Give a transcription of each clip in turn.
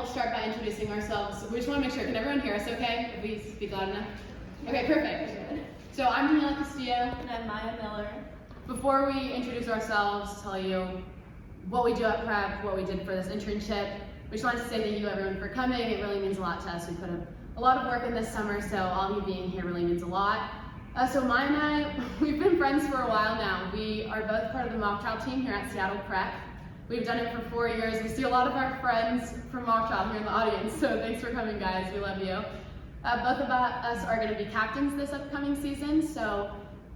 we'll start by introducing ourselves. We just want to make sure, can everyone hear us okay? If we speak loud enough? Okay, perfect. So I'm Daniela Castillo. And I'm Maya Miller. Before we introduce ourselves, tell you what we do at Prep, what we did for this internship, we just wanted to say thank you everyone for coming. It really means a lot to us. We put a lot of work in this summer, so all of you being here really means a lot. So Maya and I, we've been friends for a while now. We are both part of the mock trial team here at Seattle Prep. We've done it for 4 years. We see a lot of our friends from mock trial here in the audience, so thanks for coming, guys. We love you. Both of us are going to be captains this upcoming season, so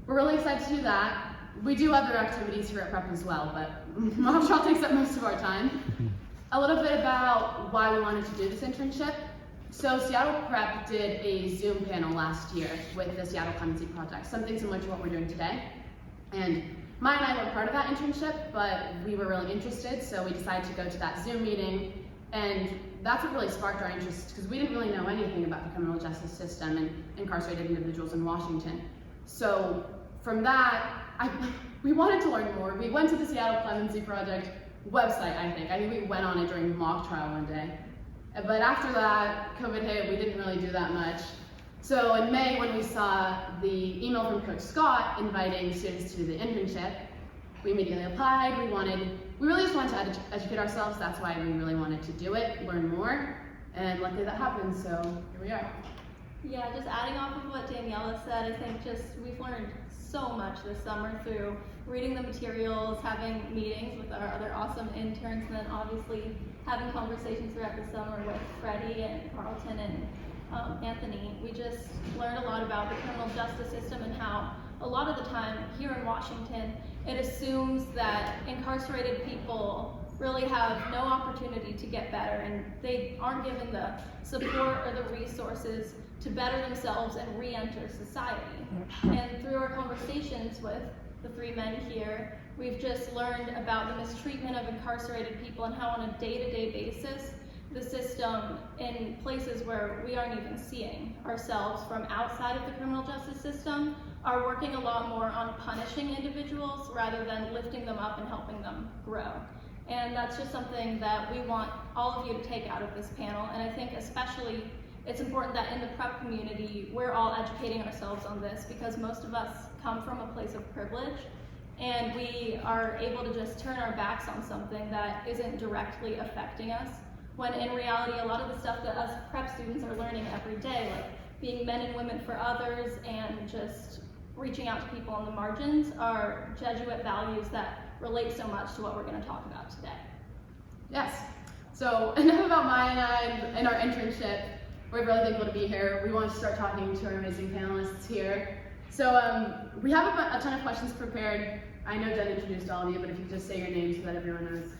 we're really excited to do that. We do other activities here at Prep as well, but mock trial takes up most of our time. A little bit about why we wanted to do this internship. So Seattle Prep did a Zoom panel last year with the Seattle Clemency Project, something similar to what we're doing today. And Maya and I were part of that internship, but we were really interested, so we decided to go to that Zoom meeting, and that's what really sparked our interest, because we didn't really know anything about the criminal justice system and incarcerated individuals in Washington. So from that, we wanted to learn more. We went to the Seattle Clemency Project website, I think we went on it during mock trial one day. But after that, COVID hit, we didn't really do that much. So in May, when we saw the email from Coach Scott inviting students to do the internship, we immediately applied. We really just wanted to educate ourselves. That's why we really wanted to do it, learn more, and luckily that happened, so here we are. Yeah, just adding off of what Daniela said, I think we've learned so much this summer through reading the materials, having meetings with our other awesome interns, and then obviously having conversations throughout the summer with Freddie and Carlton and Anthony. We just learned a lot about the criminal justice system and how a lot of the time here in Washington, it assumes that incarcerated people really have no opportunity to get better, and they aren't given the support or the resources to better themselves and re-enter society. And through our conversations with the 3 men here, we've just learned about the mistreatment of incarcerated people and how on a day-to-day basis the system in places where we aren't even seeing ourselves from outside of the criminal justice system are working a lot more on punishing individuals rather than lifting them up and helping them grow. And that's just something that we want all of you to take out of this panel. And I think especially it's important that in the prep community, we're all educating ourselves on this, because most of us come from a place of privilege and we are able to just turn our backs on something that isn't directly affecting us, when in reality a lot of the stuff that us prep students are learning every day, like being men and women for others and just reaching out to people on the margins, are Jesuit values that relate so much to what we're going to talk about today. Yes, so enough about Maya and I and our internship. We're really thankful to be here. We want to start talking to our amazing panelists here. So we have a ton of questions prepared. I know Jen introduced all of you, but if you could just say your names so that everyone knows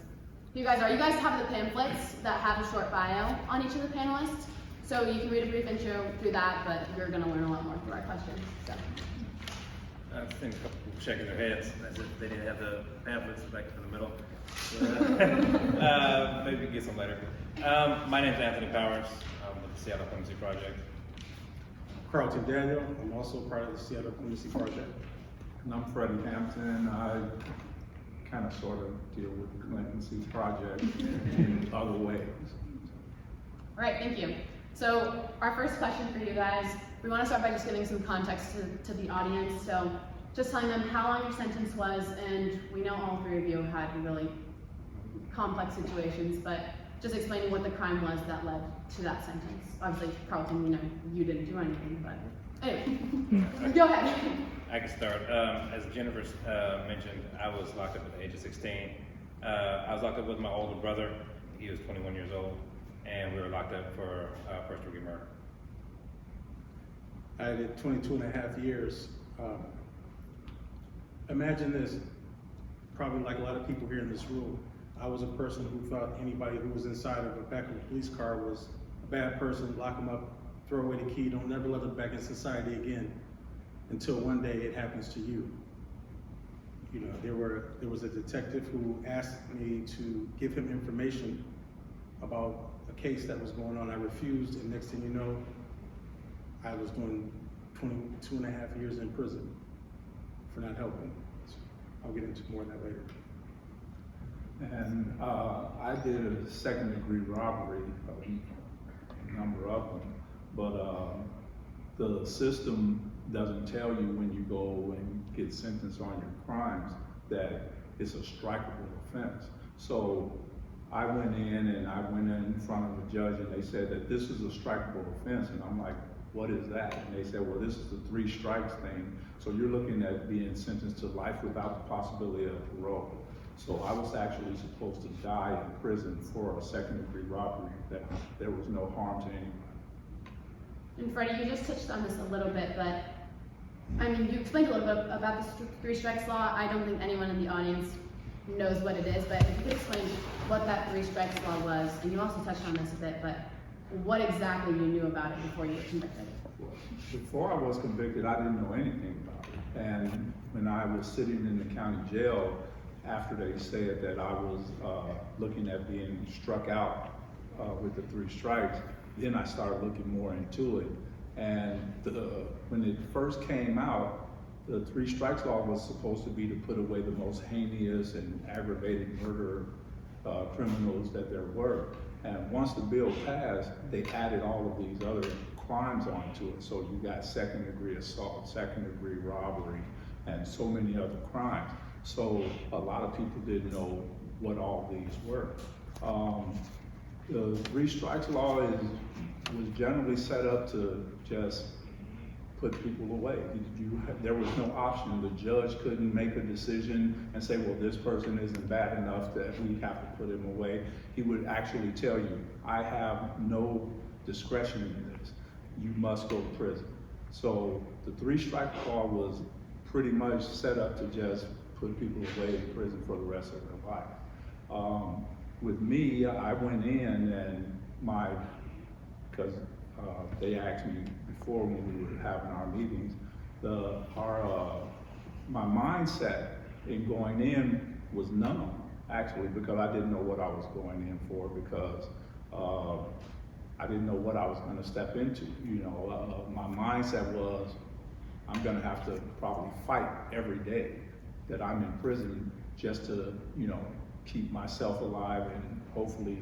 who you guys are. You guys have the pamphlets that have a short bio on each of the panelists. So you can read a brief intro through that, but you're going to learn a lot more through our questions. So. I've seen a couple people shaking their heads as if they didn't have the pamphlets back in the middle. Maybe we can get some later. My name's Anthony Powers. I'm with the Seattle Clemency Project. Carlton Daniel. I'm also part of the Seattle Clemency Project. And I'm Freddie Hampton. I kind of sort of deal with the Clemency Project in other ways. All right, thank you. So our first question for you guys, we want to start by just giving some context to the audience. So just telling them how long your sentence was, and we know all 3 of you had really complex situations, but just explaining what the crime was that led to that sentence. Obviously, Carlton, we know you didn't do anything, but anyway, go ahead. I can start. As Jennifer mentioned, I was locked up at the age of 16. I was locked up with my older brother. He was 21 years old, and we were locked up for first-degree murder. I did 22 and a half years. Imagine this, probably like a lot of people here in this room, I was a person who thought anybody who was inside of the back of a police car was a bad person, lock them up, throw away the key, don't never let them back in society again, until one day it happens to you. You know, there was a detective who asked me to give him information about a case that was going on. I refused, and next thing you know, I was doing 22 and a half years in prison for not helping. So I'll get into more of that later. And I did a second-degree robbery, a number of them, but the system doesn't tell you when you go and get sentenced on your crimes that it's a strikeable offense. So I went in front of the judge, and they said that this is a strikeable offense, and I'm like, what is that? And they said, well, this is the 3 strikes thing. So you're looking at being sentenced to life without the possibility of parole. So I was actually supposed to die in prison for a second-degree robbery. That there was no harm to anybody. And Freddie, you just touched on this a little bit, but I mean, you explained a little bit about the 3 strikes law. I don't think anyone in the audience knows what it is, but if you could explain what that 3 strikes law was, and you also touched on this a bit, but what exactly you knew about it before you were convicted? Before I was convicted, I didn't know anything about it. And when I was sitting in the county jail, after they said that I was looking at being struck out with the 3 strikes, then I started looking more into it. And when it first came out, the 3 strikes law was supposed to be to put away the most heinous and aggravated murder criminals that there were. And once the bill passed, they added all of these other crimes onto it. So you got second-degree assault, second-degree robbery, and so many other crimes. So a lot of people didn't know what all these were. The 3 strikes law was generally set up to just put people away. There was no option. The judge couldn't make a decision and say, well, this person isn't bad enough that we have to put him away. He would actually tell you, I have no discretion in this. You must go to prison. So the 3 strike law was pretty much set up to just put people away in prison for the rest of their life. With me, I went in and because they asked me before when we were having our meetings, my mindset in going in was numb, actually, because I didn't know what I was going in for, because I didn't know what I was going to step into. You know, my mindset was, I'm going to have to probably fight every day that I'm in prison just to, you know, keep myself alive and hopefully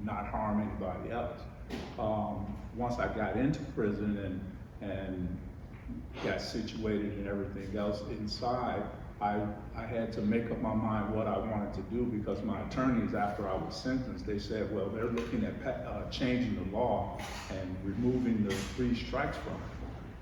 not harm anybody else. Once I got into prison and got situated and everything else inside, I had to make up my mind what I wanted to do, because my attorneys, after I was sentenced, they said, well, they're looking at changing the law and removing the 3 strikes from it.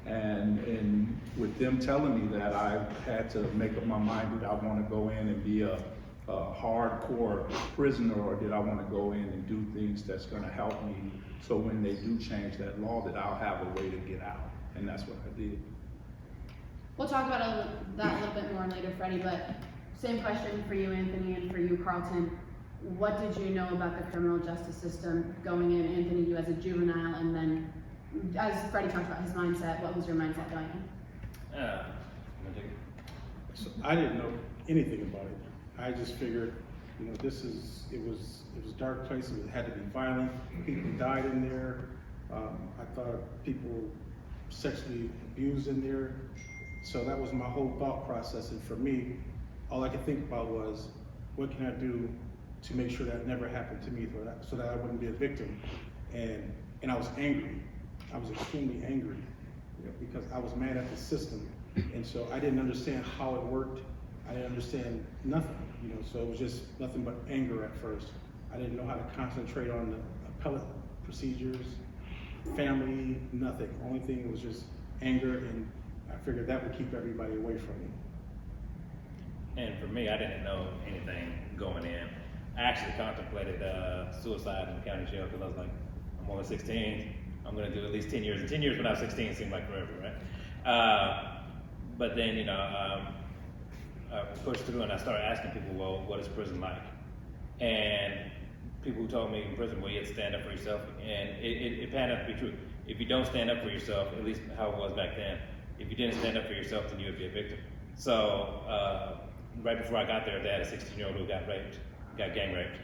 And with them telling me that, I had to make up my mind, did I want to go in and be a hardcore prisoner, or did I want to go in and do things that's going to help me, so when they do change that law, that I'll have a way to get out. And that's what I did. We'll talk about that a little bit more later, Freddie, but same question for you, Anthony, and for you, Carlton. What did you know about the criminal justice system going in? Anthony, you as a juvenile, and then as Freddie talked about his mindset, what was your mindset going in? So I didn't know anything about it. I just figured, you know, it was a dark place. It had to be violent. People died in there. I thought people sexually abused in there. So that was my whole thought process. And for me, all I could think about was, what can I do to make sure that never happened to me, so that I wouldn't be a victim? And I was angry. I was extremely angry, you know, because I was mad at the system. And so I didn't understand how it worked. I didn't understand nothing, you know, so it was just nothing but anger at first. I didn't know how to concentrate on the appellate procedures, family, nothing. Only thing was just anger, and I figured that would keep everybody away from me. And for me, I didn't know anything going in. I actually contemplated suicide in the county jail, because I was like, I'm only 16, I'm gonna do at least 10 years. And 10 years when I was 16 seemed like forever, right? But then, you know, I pushed through and I started asking people, well, what is prison like? And people who told me in prison, well, you have to stand up for yourself. And it panned out to be true. If you don't stand up for yourself, at least how it was back then, if you didn't stand up for yourself, then you would be a victim. So right before I got there, they had a 16-year-old who got gang raped.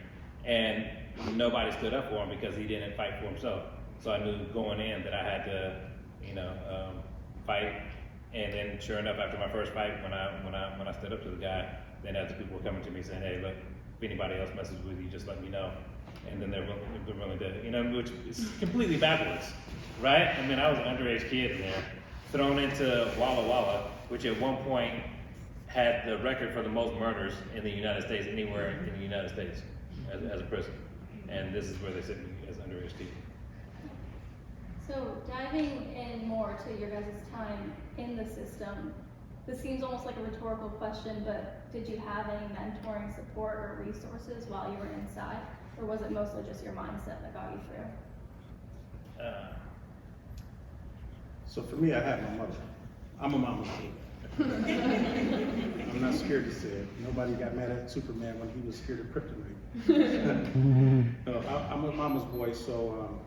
And nobody stood up for him because he didn't fight for himself. So I knew going in that I had to, you know, fight. And then, sure enough, after my first fight, when I stood up to the guy, then other people were coming to me saying, "Hey, look, if anybody else messes with you, just let me know. And then they're willing to, you know, which is completely backwards, right? I mean, I was an underage kid in there, thrown into Walla Walla, which at one point had the record for the most murders in the United States, anywhere in the United States, as a prison. And this is where they sit as underage kids. So diving in more to your guys' time in the system, this seems almost like a rhetorical question, but did you have any mentoring support or resources while you were inside? Or was it mostly just your mindset that got you through? So for me, I had my mother. I'm a mama's boy. I'm not scared to say it. Nobody got mad at Superman when he was scared of kryptonite. No, I'm a mama's boy, so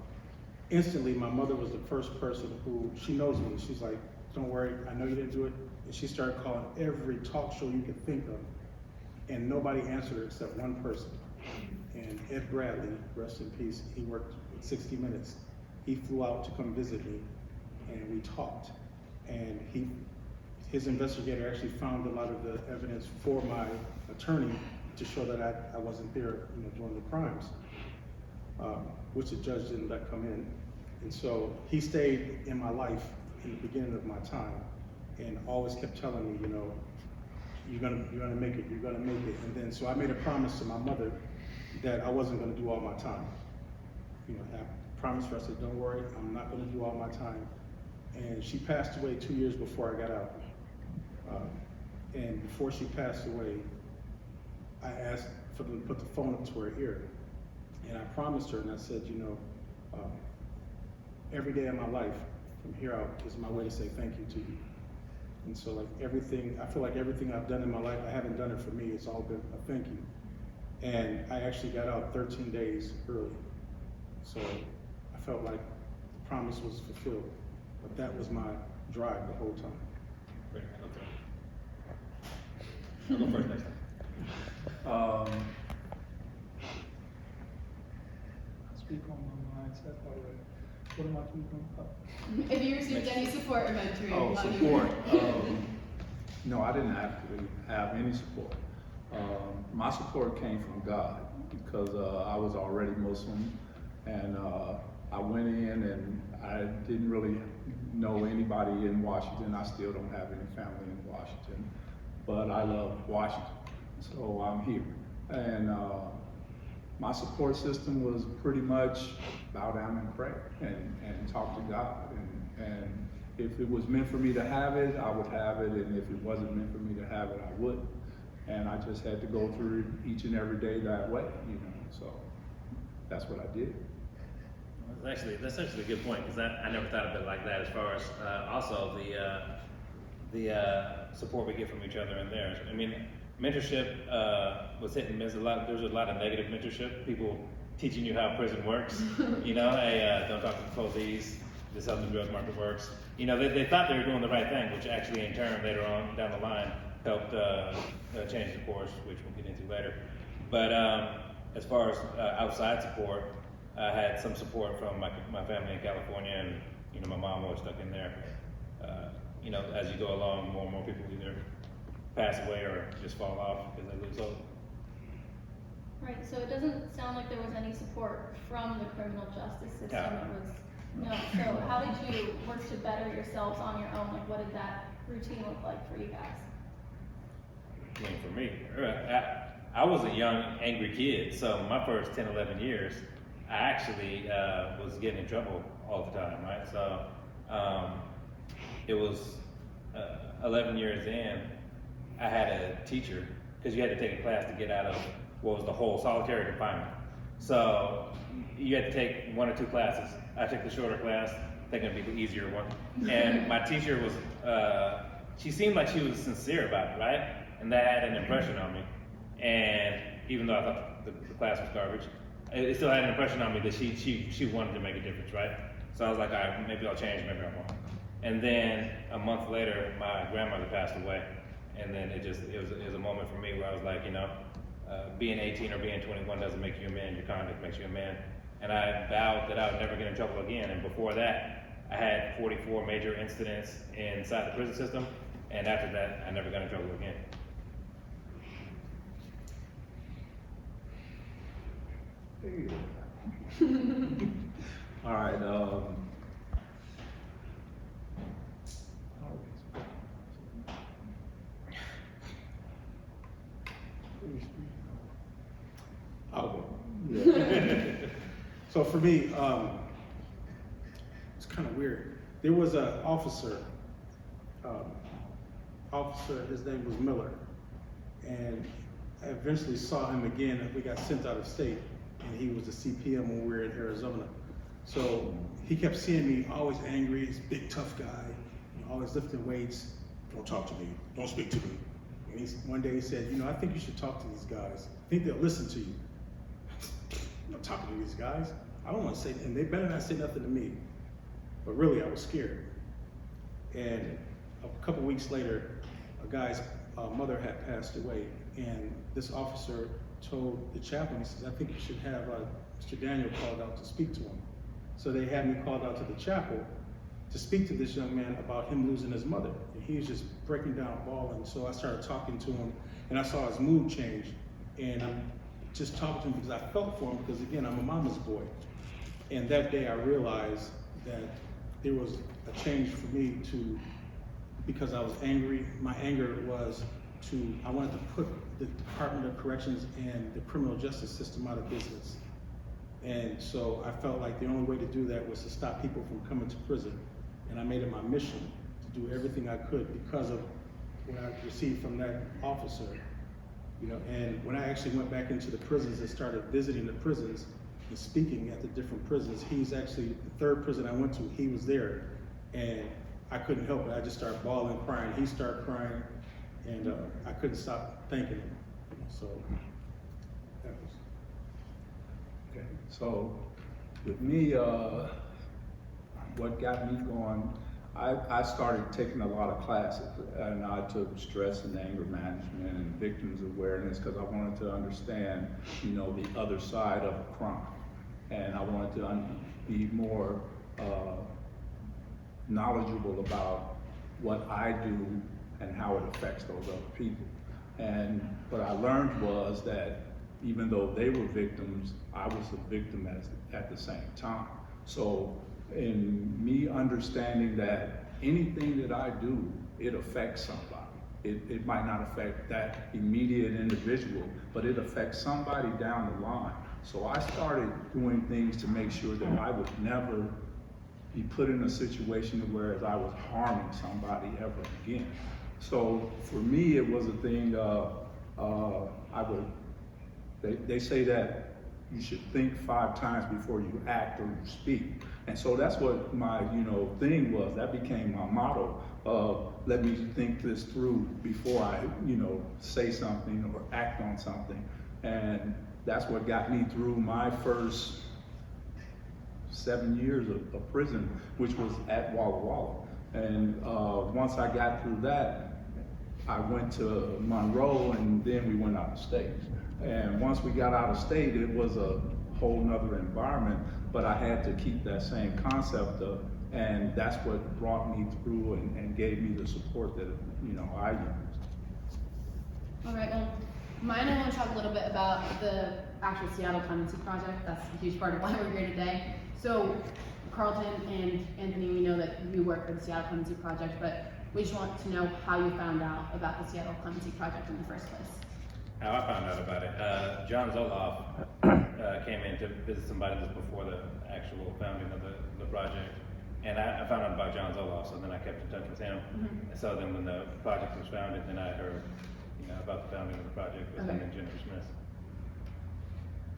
instantly my mother was the first person who, she knows me. She's like, don't worry, I know you didn't do it. And she started calling every talk show you could think of. And nobody answered her except one person. And Ed Bradley, rest in peace, he worked with 60 Minutes. He flew out to come visit me, and we talked. And his investigator actually found a lot of the evidence for my attorney to show that I wasn't there, you know, doing the crimes, which the judge didn't let come in. And so he stayed in my life in the beginning of my time, and always kept telling me, you know, you're gonna make it, you're gonna make it. And then so I made a promise to my mother that I wasn't gonna do all my time. You know, I promised her, I said, don't worry, I'm not gonna do all my time. And she passed away 2 years before I got out. And before she passed away, I asked for them to put the phone up to her ear. And I promised her, and I said, you know, every day of my life from here out is my way to say thank you to you. And so like everything, I feel like everything I've done in my life, I haven't done it for me, it's all been a thank you. And I actually got out 13 days early. So I felt like the promise was fulfilled. But that was my drive the whole time. Great, okay. I'll go first next time. Speak on my mindset already. What am I keeping up? If you received any support or mentoring Oh, while you support. were No, I didn't actually have any support. My support came from God because I was already Muslim, and I went in and I didn't really know anybody in Washington. I still don't have any family in Washington, but I love Washington, so I'm here. And my support system was pretty much bow down and pray and talk to God. And if it was meant for me to have it, I would have it. And if it wasn't meant for me to have it, I wouldn't. And I just had to go through each and every day that way, you know. So that's what I did. That's actually a good point, because I never thought of it like that, as far as also the support we get from each other in there. I mean, mentorship was hit and miss. There's a lot of negative mentorship. People teaching you how prison works. You know, hey, don't talk to the police. This is how the drug market works. You know, they thought they were doing the right thing, which actually in turn later on down the line helped change the course, which we'll get into later. But as far as outside support, I had some support from my family in California, and you know, my mom was stuck in there. You know, as you go along, more and more people either pass away or just fall off because they lose hope. Right, so it doesn't sound like there was any support from the criminal justice system. Yeah. It was, no. So how did you work to better yourselves on your own? Like, what did that routine look like for you guys? I mean, for me, I was a young, angry kid, so my first 10, 11 years, I actually was getting in trouble all the time, right? So it was 11 years in, I had a teacher, because you had to take a class to get out of what was the whole solitary confinement. So you had to take 1 or 2 classes. I took the shorter class, thinking it'd be the easier one. And my teacher was, she seemed like she was sincere about it, right? And that had an impression on me. And even though I thought the class was garbage, it still had an impression on me that she wanted to make a difference, right? So I was like, all right, maybe I'll change, maybe I won't. And then a month later, my grandmother passed away. And then it was a moment for me where I was like, you know, being 18 or being 21 doesn't make you a man, your conduct makes you a man. And I vowed that I would never get in trouble again. And before that, I had 44 major incidents inside the prison system. And after that, I never got in trouble again. All right, I'll go. yeah. So for me, it's kind of weird. There was an officer, his name was Miller, and I eventually saw him again. We got sent out of state, and he was a CPM when we were in Arizona. So he kept seeing me always angry, he's a big tough guy, always lifting weights. Don't talk to me, don't speak to me. And one day he said, I think you should talk to these guys. I think they'll listen to you. I'm not talking to these guys. I don't want to say, and they better not say nothing to me. But really, I was scared. And a couple weeks later, a guy's mother had passed away, and this officer told the chaplain, he says, I think you should have Mr. Daniel called out to speak to him. So they had me called out to the chapel to speak to this young man about him losing his mother. And he was just breaking down, bawling. So I started talking to him, and I saw his mood change. And I'm just talking to him because I felt for him, because again, I'm a mama's boy. And that day I realized that there was a change for me because I was angry. My anger was I wanted to put the Department of Corrections and the criminal justice system out of business. And so I felt like the only way to do that was to stop people from coming to prison. And I made it my mission to do everything I could because of what I received from that officer. And when I actually went back into the prisons and started visiting the prisons and speaking at the different prisons, he's actually the third prison I went to, he was there. And I couldn't help it. I just started bawling, crying. He started crying, and I couldn't stop thanking him. So that was. Okay, so with me, what got me going, I started taking a lot of classes, and I took stress and anger management and victims awareness because I wanted to understand, the other side of a crime, and I wanted to be more knowledgeable about what I do and how it affects those other people. And what I learned was that even though they were victims, I was a victim at the same time. So in me understanding that anything that I do, it affects somebody. It might not affect that immediate individual, but it affects somebody down the line. So I started doing things to make sure that I would never be put in a situation where I was harming somebody ever again. So for me, it was a thing they say that you should think 5 times before you act or you speak. And so that's what my, thing was. That became my motto of let me think this through before I, say something or act on something. And that's what got me through my first 7 years of prison, which was at Walla Walla. And once I got through that, I went to Monroe, and then we went out of state. And once we got out of state, it was a whole nother environment, but I had to keep that same concept of, and that's what brought me through and gave me the support that, I used. All right, well, mine, I want to talk a little bit about the actual Seattle Clemency Project. That's a huge part of why we're here today. So, Carlton and Anthony, we know that you work for the Seattle Clemency Project, but we just want to know how you found out about the Seattle Clemency Project in the first place. How I found out about it, John Zoloff came in to visit somebody just before the actual founding of the project, and I found out about John Zoloff, so then I kept in touch with him. Mm-hmm. And so then when the project was founded, then I heard about the founding of the project with him and Jennifer Smith.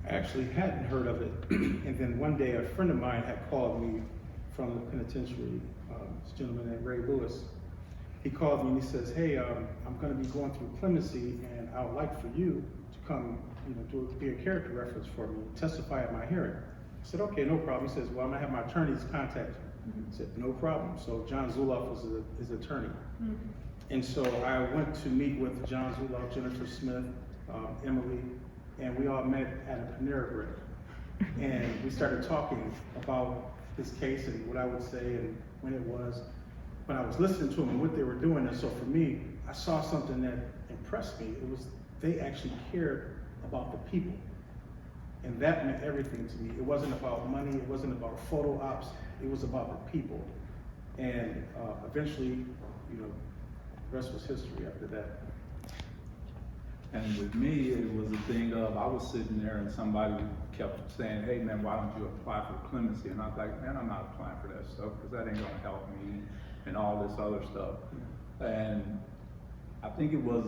I actually hadn't heard of it, and then one day a friend of mine had called me from the penitentiary, this gentleman named Ray Lewis. He called me and he says, hey, I'm going to be going through clemency, and I would like for you to come, be a character reference for me, testify at my hearing. I said, okay, no problem. He says, well, I'm going to have my attorneys contact you. I said, no problem. So John Zuloff was his attorney. Mm-hmm. And so I went to meet with John Zuloff, Jennifer Smith, Emily, and we all met at a Panera Bread. And we started talking about this case and what I would say and when it was. When I was listening to them and what they were doing, and so for me, I saw something that impressed me. It was they actually cared about the people. And that meant everything to me. It wasn't about money, it wasn't about photo ops, it was about the people. And eventually, you know, the rest was history after that. And with me, it was a thing of, I was sitting there and somebody kept saying, hey man, why don't you apply for clemency? And I was like, man, I'm not applying for that stuff because that ain't gonna help me and all this other stuff. And I think it was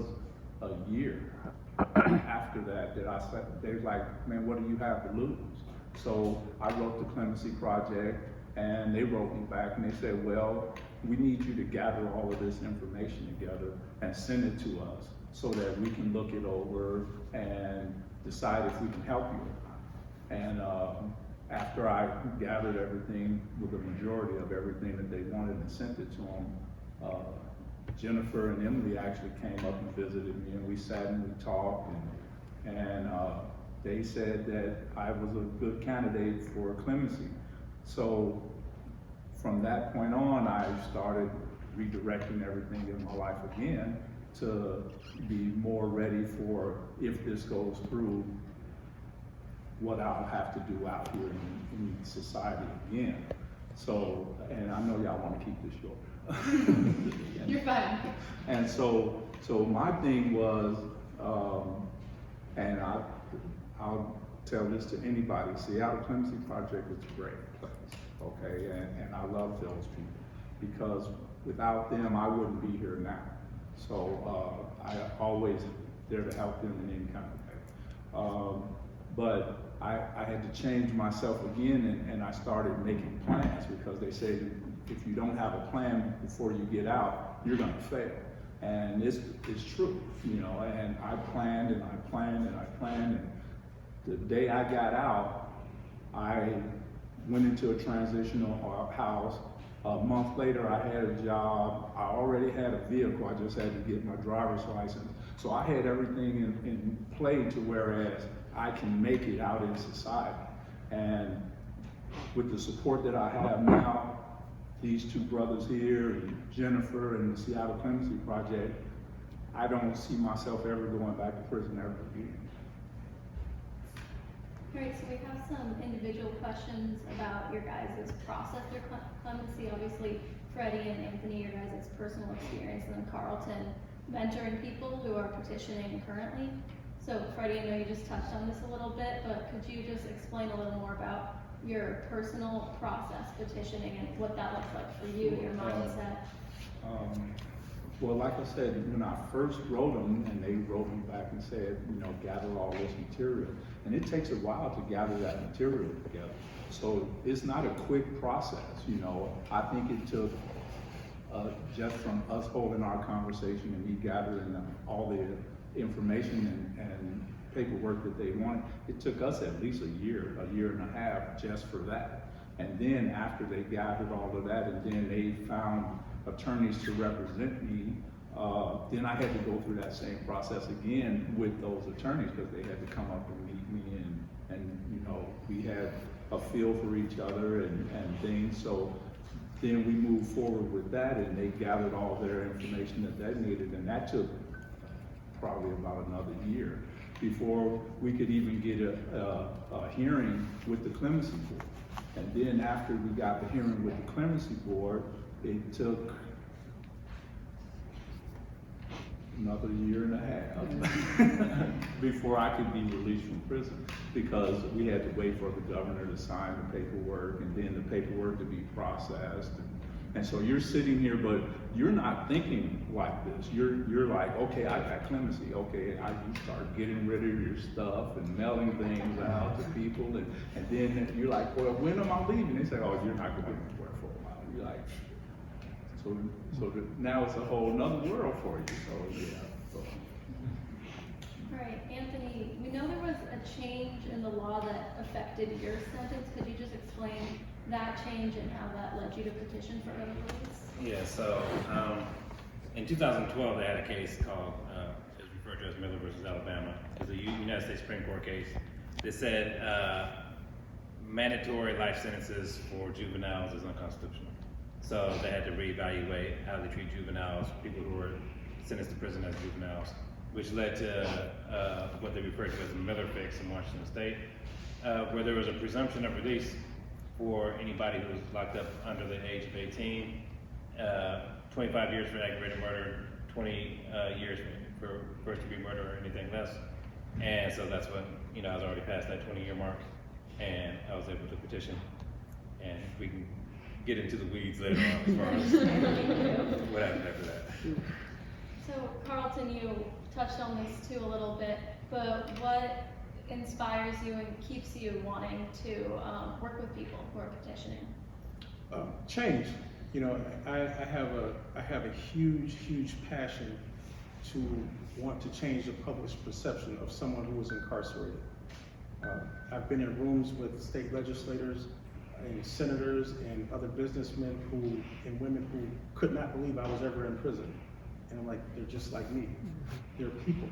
a year after that I said, they were like, man, what do you have to lose? So I wrote the Clemency Project and they wrote me back and they said, well, we need you to gather all of this information together and send it to us so that we can look it over and decide if we can help you or not. And after I gathered everything with the majority of everything that they wanted and sent it to them, Jennifer and Emily actually came up and visited me and we sat and we talked and they said that I was a good candidate for clemency. So from that point on, I started redirecting everything in my life again to be more ready for, if this goes through, what I'll have to do out here in society again. So, and I know y'all want to keep this short. You're fine. And so my thing was, and I'll tell this to anybody, Seattle Clemency Project is a great place, okay? And I love those people because without them, I wouldn't be here now. So I always there to help them in any kind of way. But I had to change myself again and I started making plans because they say if you don't have a plan before you get out, you're gonna fail. And it's true, you know, and I planned and I planned and I planned, and the day I got out, I went into a transitional house. A month later, I had a job. I already had a vehicle. I just had to get my driver's license. So I had everything in play to whereas I can make it out in society. And with the support that I have now, these two brothers here, and Jennifer and the Seattle Clemency Project, I don't see myself ever going back to prison ever again. All right, so we have some individual questions about your guys' process through clemency. Obviously, Freddie and Anthony, your guys' personal experience, and then Carlton, mentoring people who are petitioning currently. So Freddie, I know you just touched on this a little bit, but could you just explain a little more about your personal process petitioning and what that looks like for you, your mindset? Well, like I said, when I first wrote them, and they wrote me back and said, you know, gather all this material. And it takes a while to gather that material together. So it's not a quick process, you know. I think it took, just from us holding our conversation and me gathering all the information and paperwork that they wanted, it took us at least a year and a half just for that. And then after they gathered all of that, and then they found attorneys to represent me, then I had to go through that same process again with those attorneys because they had to come up and meet me and you know, we had a feel for each other and things. So then we moved forward with that and they gathered all their information that they needed, and that took probably about another year before we could even get a hearing with the Clemency Board. And then after we got the hearing with the Clemency Board, it took another year and a half before I could be released from prison because we had to wait for the governor to sign the paperwork and then the paperwork to be processed. And so you're sitting here, but you're not thinking like this. You're like, okay, I got clemency. Okay, you start getting rid of your stuff and mailing things out to people. And then you're like, well, when am I leaving? They say, oh, you're not going anywhere for a while. You're like, so now it's a whole nother world for you. So yeah. So. Right, Anthony, we know there was a change in the law that affected your sentence. Could you just explain that change and how that led you to petition for early release? Yeah, so in 2012 they had a case called, it was referred to as Miller versus Alabama. It was a United States Supreme Court case that said mandatory life sentences for juveniles is unconstitutional. So they had to reevaluate how they treat juveniles, people who were sentenced to prison as juveniles. which led to what they refer to as the Miller Fix in Washington State, where there was a presumption of release for anybody who was locked up under the age of 18, 25 years for aggravated murder, 20 years for first-degree murder or anything less. And so that's when, I was already past that 20-year mark, and I was able to petition. And we can get into the weeds later on as far as what happened after that. So Carlton, you touched on this too a little bit, but what inspires you and keeps you wanting to work with people who are petitioning? Change. I have a huge passion to want to change the public's perception of someone who is incarcerated. I've been in rooms with state legislators and senators and other businessmen and women who could not believe I was ever in prison. And I'm like, they're just like me. They're people,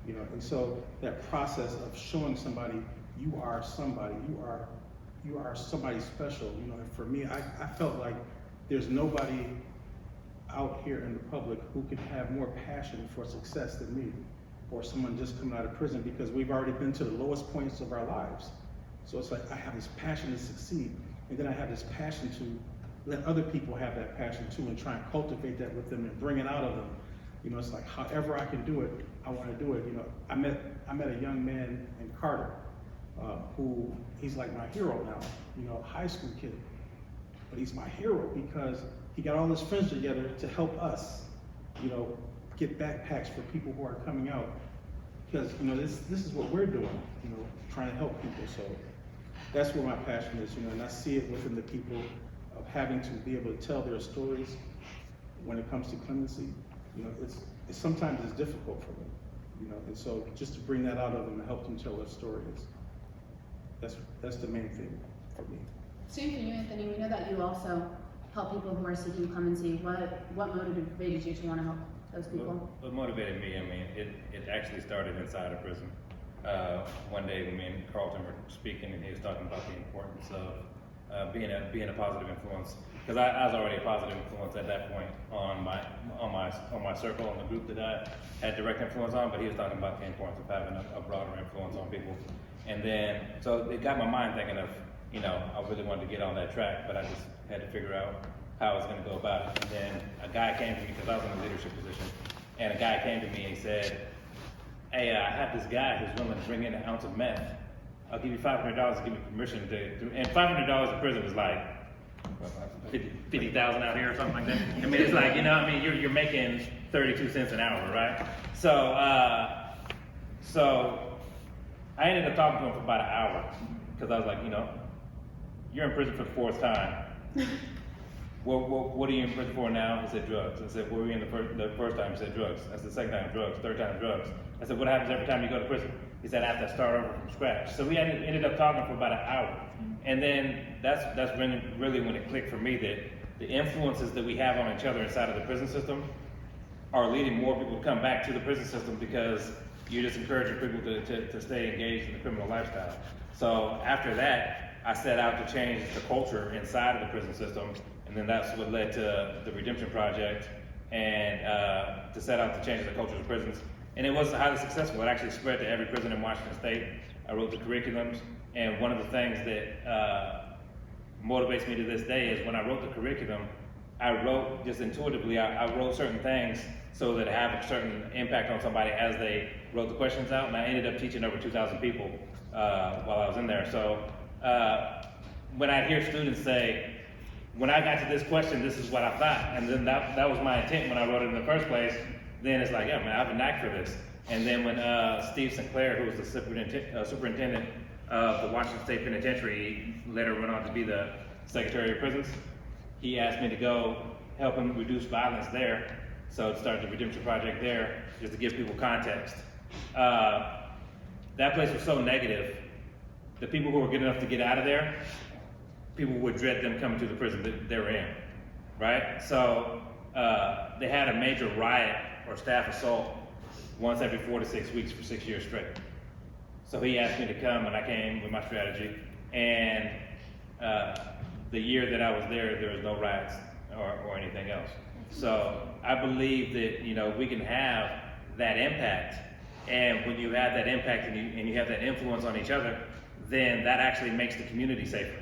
and so that process of showing somebody you are somebody, you are somebody special, and for me, I felt like there's nobody out here in the public who can have more passion for success than me, or someone just coming out of prison, because we've already been to the lowest points of our lives. So it's like I have this passion to succeed, and then I have this passion to let other people have that passion too, and try and cultivate that with them and bring it out of them. It's like however I can do it, I want to do it. I met a young man in Carter who he's like my hero now. High school kid, but he's my hero because he got all his friends together to help us, get backpacks for people who are coming out. Because this is what we're doing, trying to help people. So that's where my passion is, and I see it within the people of having to be able to tell their stories when it comes to clemency. It's sometimes it's difficult for them, and so just to bring that out of them and help them tell their stories, that's the main thing for me. Same for you, Anthony. We know that you also help people who are seeking clemency. What motivated you to want to help those people? What motivated me, it actually started inside of prison. One day when me and Carlton were speaking, and he was talking about the importance of being a positive influence, because I was already a positive influence at that point on my circle, on the group that I had direct influence on, but he was talking about the importance of having a broader influence on people. And then, so it got my mind thinking of, I really wanted to get on that track, but I just had to figure out how I was going to go about it. And then a guy came to me, because I was in a leadership position, and a guy came to me and he said, hey, I have this guy who's willing to bring in an ounce of meth. I'll give you $500 to give me permission to, and $500 in prison is like 50,000 out here or something like that. It's like, you're making 32 cents an hour, right? So I ended up talking to him for about an hour, because I was like, you're in prison for the fourth time. What are you in prison for now? He said drugs. I said, what were you in the first time? He said drugs. I said, second time drugs, third time drugs. I said, what happens every time you go to prison? He said, I have to start over from scratch. So we ended up talking for about an hour. And then that's really when it clicked for me that the influences that we have on each other inside of the prison system are leading more people to come back to the prison system, because you're just encouraging people to stay engaged in the criminal lifestyle. So after that, I set out to change the culture inside of the prison system, and then that's what led to the Redemption Project, and to set out to change the culture of prisons. And it was highly successful. It actually spread to every prison in Washington State. I wrote the curriculums, and one of the things that motivates me to this day is when I wrote the curriculum, I wrote just intuitively, I wrote certain things so that it had a certain impact on somebody as they wrote the questions out, and I ended up teaching over 2,000 people while I was in there. So when I hear students say, when I got to this question, this is what I thought, and then that was my intent when I wrote it in the first place, then it's like, yeah, man, I have a knack for this. And then when Steve Sinclair, who was the superintendent of the Washington State Penitentiary, later went on to be the Secretary of Prisons, he asked me to go help him reduce violence there. So to start the Redemption Project there, just to give people context. That place was so negative, the people who were good enough to get out of there, people would dread them coming to the prison that they were in, right? So they had a major riot or staff assault once every 4 to 6 weeks for 6 years straight. So he asked me to come, and I came with my strategy. And the year that I was there was no riots or anything else. So I believe that we can have that impact. And when you have that impact and you have that influence on each other, then that actually makes the community safer.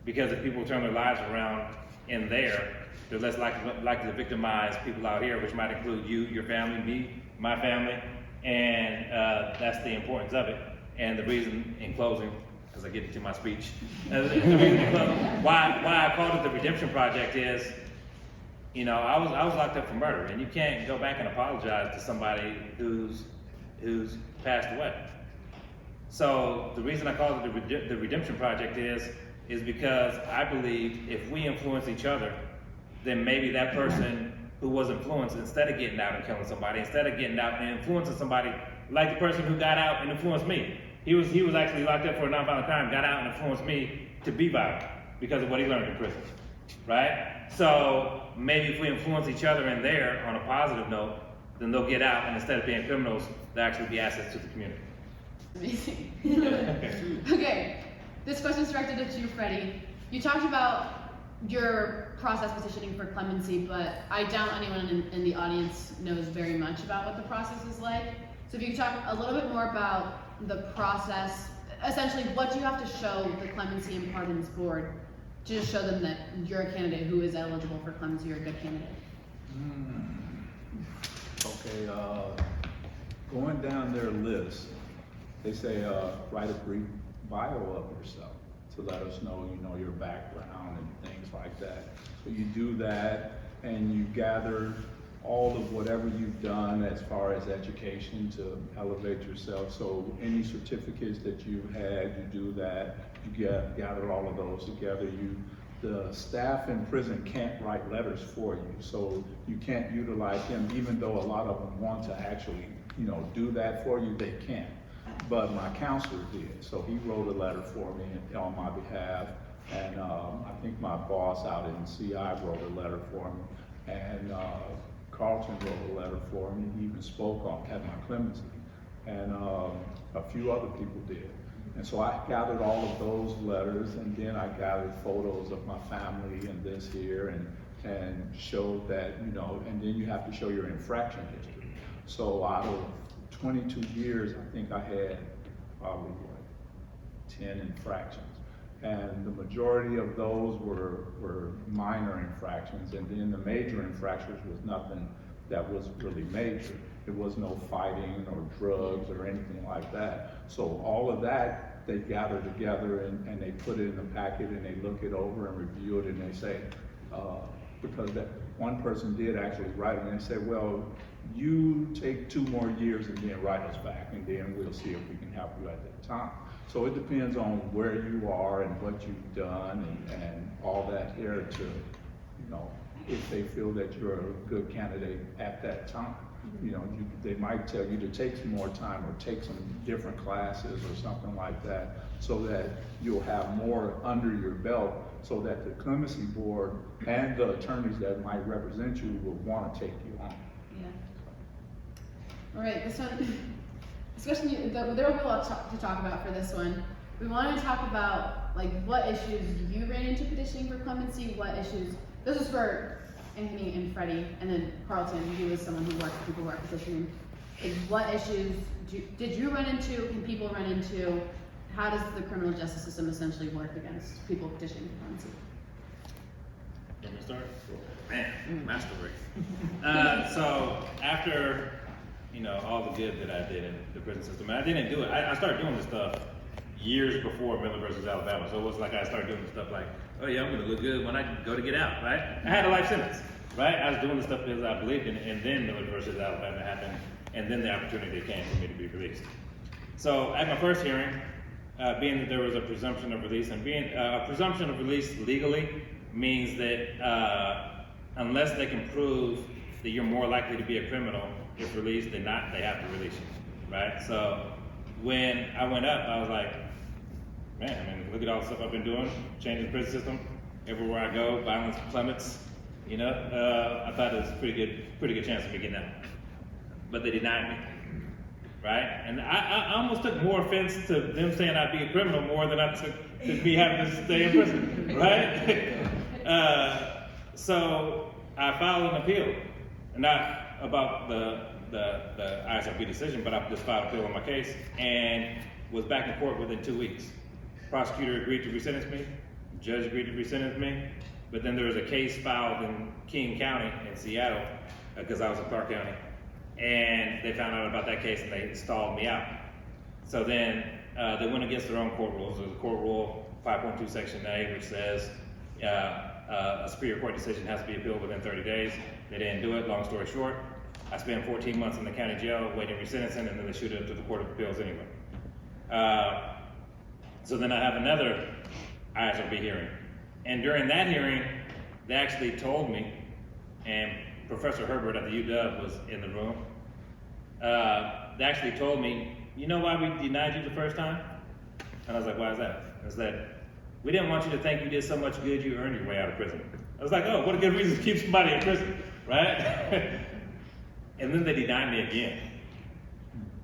Because if people turn their lives around in there, they're less likely to victimize people out here, which might include you, your family, me, my family, and that's the importance of it. And the reason, in closing, as I get into my speech, the reason in closing, why I called it the Redemption Project is, you know, I was locked up for murder, and you can't go back and apologize to somebody who's passed away. So the reason I call it the Redemption Project is because I believe if we influence each other, then maybe that person who was influenced, instead of getting out and killing somebody, instead of getting out and influencing somebody, like the person who got out and influenced me, he was actually locked up for a nonviolent crime, got out and influenced me to be violent because of what he learned in prison, right? So maybe if we influence each other in there on a positive note, then they'll get out, and instead of being criminals, they'll actually be assets to the community. Amazing. Okay, this question is directed at you, Freddie. You talked about your process petitioning for clemency, but I doubt anyone in the audience knows very much about what the process is like. So if you could talk a little bit more about the process, essentially what do you have to show the Clemency and Pardons Board to just show them that you're a candidate who is eligible for clemency, you're a good candidate? Okay, going down their list, they say write a brief bio of yourself to let us know, you know, your background and things like that. So you do that, and you gather all of whatever you've done as far as education to elevate yourself. So any certificates that you had, you do that. You gather all of those together. The staff in prison can't write letters for you, so you can't utilize them, even though a lot of them want to actually, you know, do that for you, they can't. But my counselor did, so he wrote a letter for me on my behalf, and I think my boss out in CI wrote a letter for me, and Carlton wrote a letter for me. He even spoke at my clemency, and a few other people did. And so I gathered all of those letters, and then I gathered photos of my family and this here, and showed that, you know, and then you have to show your infraction history. So out of 22 years, I think I had probably 10 infractions. And the majority of those were minor infractions, and then the major infractions was nothing that was really major. There was no fighting or drugs or anything like that. So all of that, they gather together and they put it in a packet, and they look it over and review it, and they say, because that one person did actually write it, and they said, well, you take 2 more years and then write us back, and then we'll see if we can help you at that time. So it depends on where you are and what you've done and all that here to, you know, if they feel that you're a good candidate at that time. You know, they might tell you to take some more time or take some different classes or something like that, so that you'll have more under your belt, so that the Clemency Board and the attorneys that might represent you will want to take you on. Yeah. All right, this one, especially, there will be a lot to talk about for this one. We want to talk about, like, what issues you ran into petitioning for clemency, what issues, this is for Anthony and Freddie, and then Carlton, you as someone who worked with people who are petitioning. Like, what issues did you run into, can people run into? How does the criminal justice system essentially work against people petitioning for clemency? You want me to start? Man, masturbate. So after, you know, all the good that I did in the prison system, and I didn't do it. I started doing this stuff years before Miller versus Alabama. So it wasn't like I started doing this stuff like, oh yeah, I'm gonna look good when I go to get out, right? I had a life sentence, right? I was doing this stuff because I believed in it, and then Miller versus Alabama happened, and then the opportunity came for me to be released. So at my first hearing, being that there was a presumption of release, and being a presumption of release legally means that unless they can prove that you're more likely to be a criminal if released than not, they have to release you, right? So when I went up, I was like, man, I mean, look at all the stuff I've been doing, changing the prison system. Everywhere I go, violence plummets, you know? I thought it was a pretty good chance of me getting out. But they denied me, right? And I almost took more offense to them saying I'd be a criminal more than I took to me having to stay in prison, right? So I filed an appeal, not about the ISRB decision, but I just filed appeal on my case and was back in court within 2 weeks. Prosecutor agreed to resentence me, judge agreed to resentence me, but then there was a case filed in King County in Seattle, because I was in Clark County, and they found out about that case and they stalled me out. So then they went against their own court rules. There's a court rule 5.2 section A, which says a superior court decision has to be appealed within 30 days. They didn't do it. Long story short, I spent 14 months in the county jail waiting resentencing, and then they shoot it up to the Court of Appeals anyway. So then I have another ISRB hearing. And during that hearing, they actually told me, and Professor Herbert at the UW was in the room, they actually told me, you know why we denied you the first time? And I was like, why is that? It's that we didn't want you to think you did so much good you earned your way out of prison. I was like, oh, what a good reason to keep somebody in prison, right? And then they denied me again.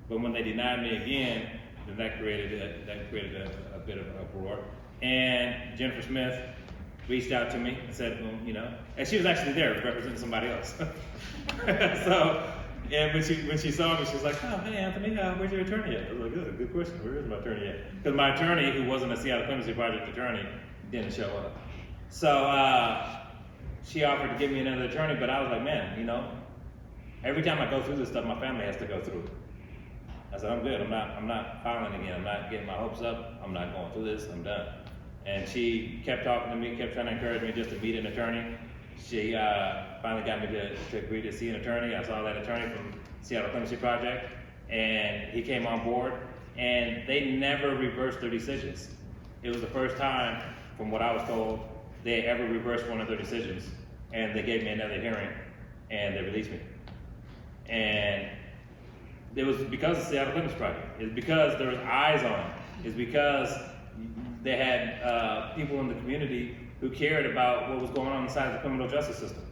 But when they denied me again, then that created a bit of an uproar. And Jennifer Smith reached out to me and said, well, you know, and she was actually there representing somebody else. So, and when she saw me, she was like, oh, hey, Anthony, where's your attorney at? I was like, good question, where is my attorney at? Because my attorney, who wasn't a Seattle Clemency Project attorney, didn't show up. So she offered to give me another attorney, but I was like, man, you know, every time I go through this stuff, my family has to go through it. I said, I'm good, I'm not filing again, I'm not getting my hopes up, I'm not going through this, I'm done. And she kept talking to me, kept trying to encourage me just to meet an attorney. She finally got me to agree to see an attorney. I saw that attorney from Seattle Clemency Project, and he came on board, and they never reversed their decisions. It was the first time, from what I was told, they ever reversed one of their decisions, and they gave me another hearing, and they released me. And it was because of the Seattle Clemency Project. It's because there was eyes on it. It's because they had people in the community who cared about what was going on inside the criminal justice system,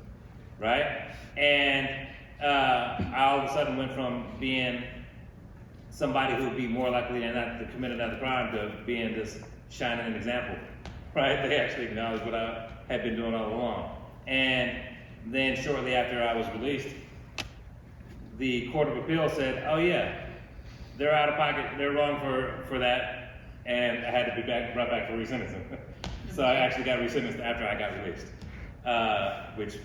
right? And I all of a sudden went from being somebody who would be more likely than not to commit another crime to being this shining example, right? They actually acknowledged what I had been doing all along. And then shortly after I was released, the Court of Appeal said, oh yeah, they're out of pocket, they're wrong for that, and I had to be brought back for resentencing. So I actually got resentenced after I got released, which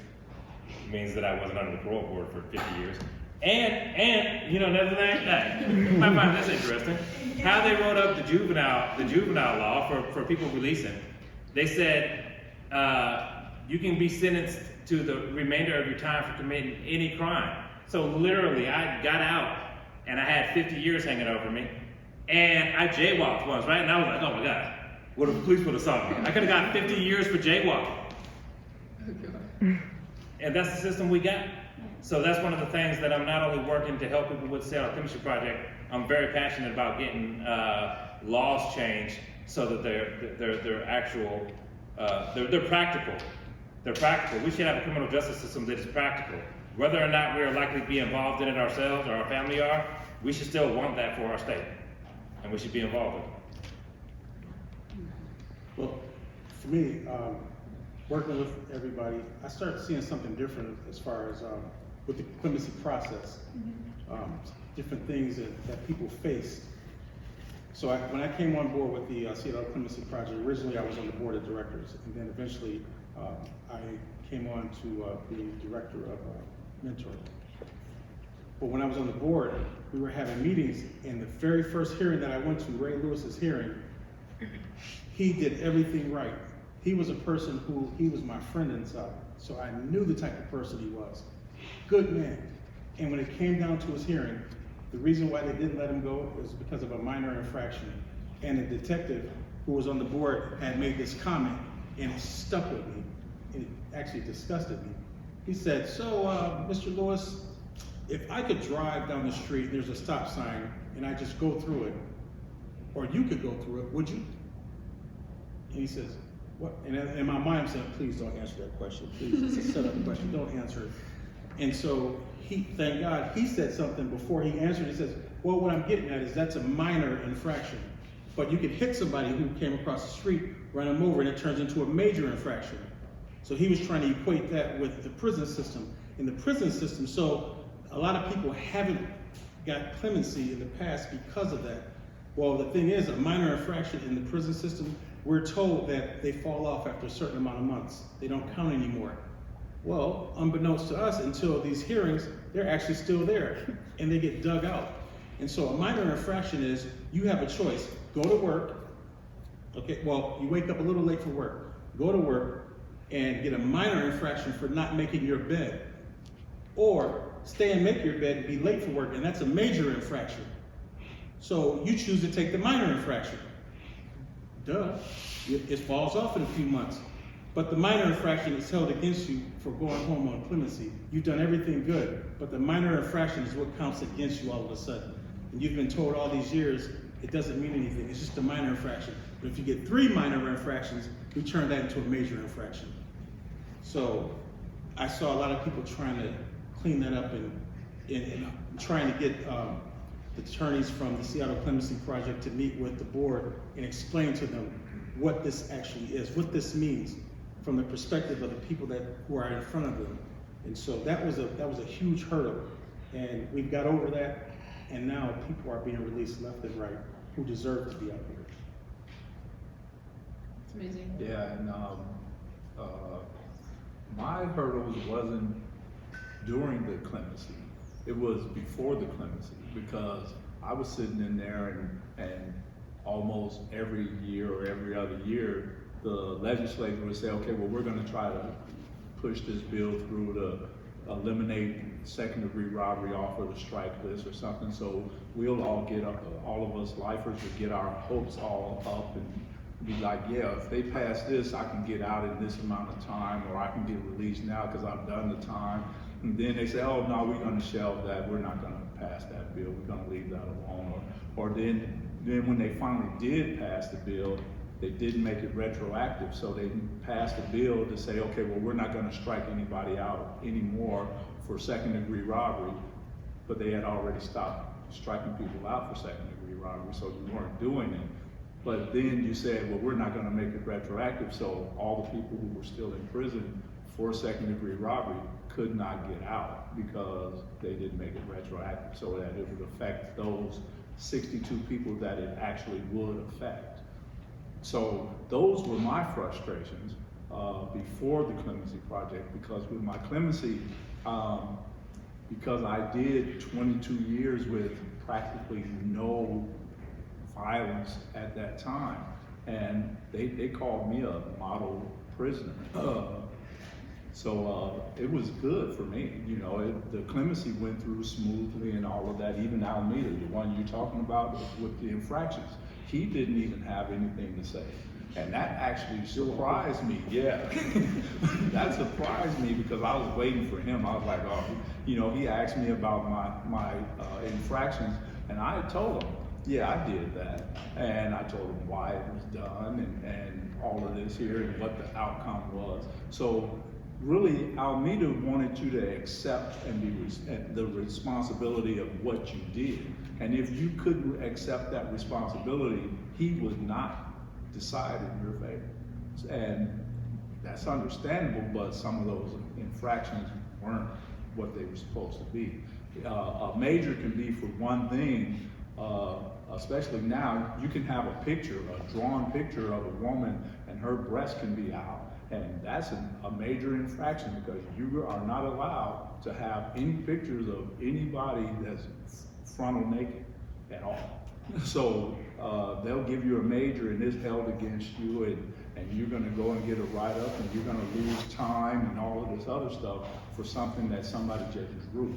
means that I wasn't under the parole board for 50 years. And you know, another thing, you might find this interesting, how they wrote up the juvenile law for people releasing. They said, you can be sentenced to the remainder of your time for committing any crime. So literally, I got out and I had 50 years hanging over me, and I jaywalked once, right? And I was like, oh my God, what if the police would have saw me? I could have got 50 years for jaywalking. And that's the system we got. So that's one of the things that I'm not only working to help people with the Seattle Clemency Project, I'm very passionate about getting laws changed so that they're actual, they're practical. They're practical. We should have a criminal justice system that is practical. Whether or not we are likely to be involved in it ourselves or our family are, we should still want that for our state. And we should be involved in it. Well, for me, working with everybody, I started seeing something different as far as with the clemency process, different things that people face. So when I came on board with the Seattle Clemency Project, originally I was on the board of directors, and then eventually I came on to be director of mentoring. But when I was on the board, we were having meetings, and the very first hearing that I went to, Ray Lewis's hearing, he did everything right. He was a person who, he was my friend inside, so I knew the type of person he was. Good man. And when it came down to his hearing, the reason why they didn't let him go was because of a minor infraction. And the detective who was on the board had made this comment, and it stuck with me, and it actually disgusted me. He said, so Mr. Lewis, if I could drive down the street, there's a stop sign, and I just go through it, or you could go through it, would you? And he says, what? And in my mind I'm saying, please don't answer that question. Please, it's a set up question, don't answer it. And so thank God, he said something before he answered. He says, well, what I'm getting at is that's a minor infraction, but you could hit somebody who came across the street, run them over, and it turns into a major infraction. So he was trying to equate that with the prison system. In the prison system, so a lot of people haven't got clemency in the past because of that. Well, the thing is, a minor infraction in the prison system, we're told that they fall off after a certain amount of months. They don't count anymore. Well, unbeknownst to us, until these hearings, they're actually still there, and they get dug out. And so a minor infraction is, you have a choice. Go to work, okay, well, you wake up a little late for work. Go to work and get a minor infraction for not making your bed. Or stay and make your bed and be late for work, and that's a major infraction. So you choose to take the minor infraction. Duh, it falls off in a few months. But the minor infraction is held against you for going home on clemency. You've done everything good, but the minor infraction is what counts against you all of a sudden. And you've been told all these years, it doesn't mean anything, it's just a minor infraction. But if you get 3 minor infractions, we turn that into a major infraction. So I saw a lot of people trying to clean that up and trying to get the attorneys from the Seattle Clemency Project to meet with the board and explain to them what this actually is, what this means from the perspective of the people who are in front of them. And so that was a huge hurdle, and we've got over that, and now people are being released left and right who deserve to be out there. It's amazing. Yeah, and my hurdles wasn't during the clemency. It was before the clemency, because I was sitting in there and almost every year or every other year, the legislature would say, okay, well, we're gonna try to push this bill through to eliminate second-degree robbery off of the strike list or something. So we'll all all of us lifers would get our hopes all up and be like, yeah, if they pass this, I can get out in this amount of time, or I can get released now because I've done the time. And then they say, oh, no, we're gonna shelve that. We're not gonna pass that bill. We're gonna leave that alone. Or then when they finally did pass the bill, they didn't make it retroactive. So they passed a bill to say, okay, well, we're not gonna strike anybody out anymore for second-degree robbery, but they had already stopped striking people out for second-degree robbery, so you weren't doing it. But then you said, well, we're not gonna make it retroactive, so all the people who were still in prison for second-degree robbery could not get out because they didn't make it retroactive, so that it would affect those 62 people that it actually would affect. So those were my frustrations before the Clemency Project, because with my clemency, because I did 22 years with practically no violence at that time, and they called me a model prisoner. So it was good for me, you know. The clemency went through smoothly and all of that. Even Alameda, the one you're talking about with the infractions, he didn't even have anything to say. And that actually surprised me, yeah. That surprised me because I was waiting for him. I was like, oh, you know, he asked me about my infractions, and I told him, yeah, I did that. And I told him why it was done and all of this here and what the outcome was. So really, Alameda wanted you to accept and be the responsibility of what you did. And if you couldn't accept that responsibility, he would not decide in your favor. And that's understandable, but some of those infractions weren't what they were supposed to be. A major can be for one thing, especially now, you can have a picture, a drawn picture of a woman and her breast can be out. And that's a major infraction because you are not allowed to have any pictures of anybody that's frontal naked at all. So they'll give you a major and it's held against you, and you're gonna go and get a write-up and you're gonna lose time and all of this other stuff for something that somebody just drew.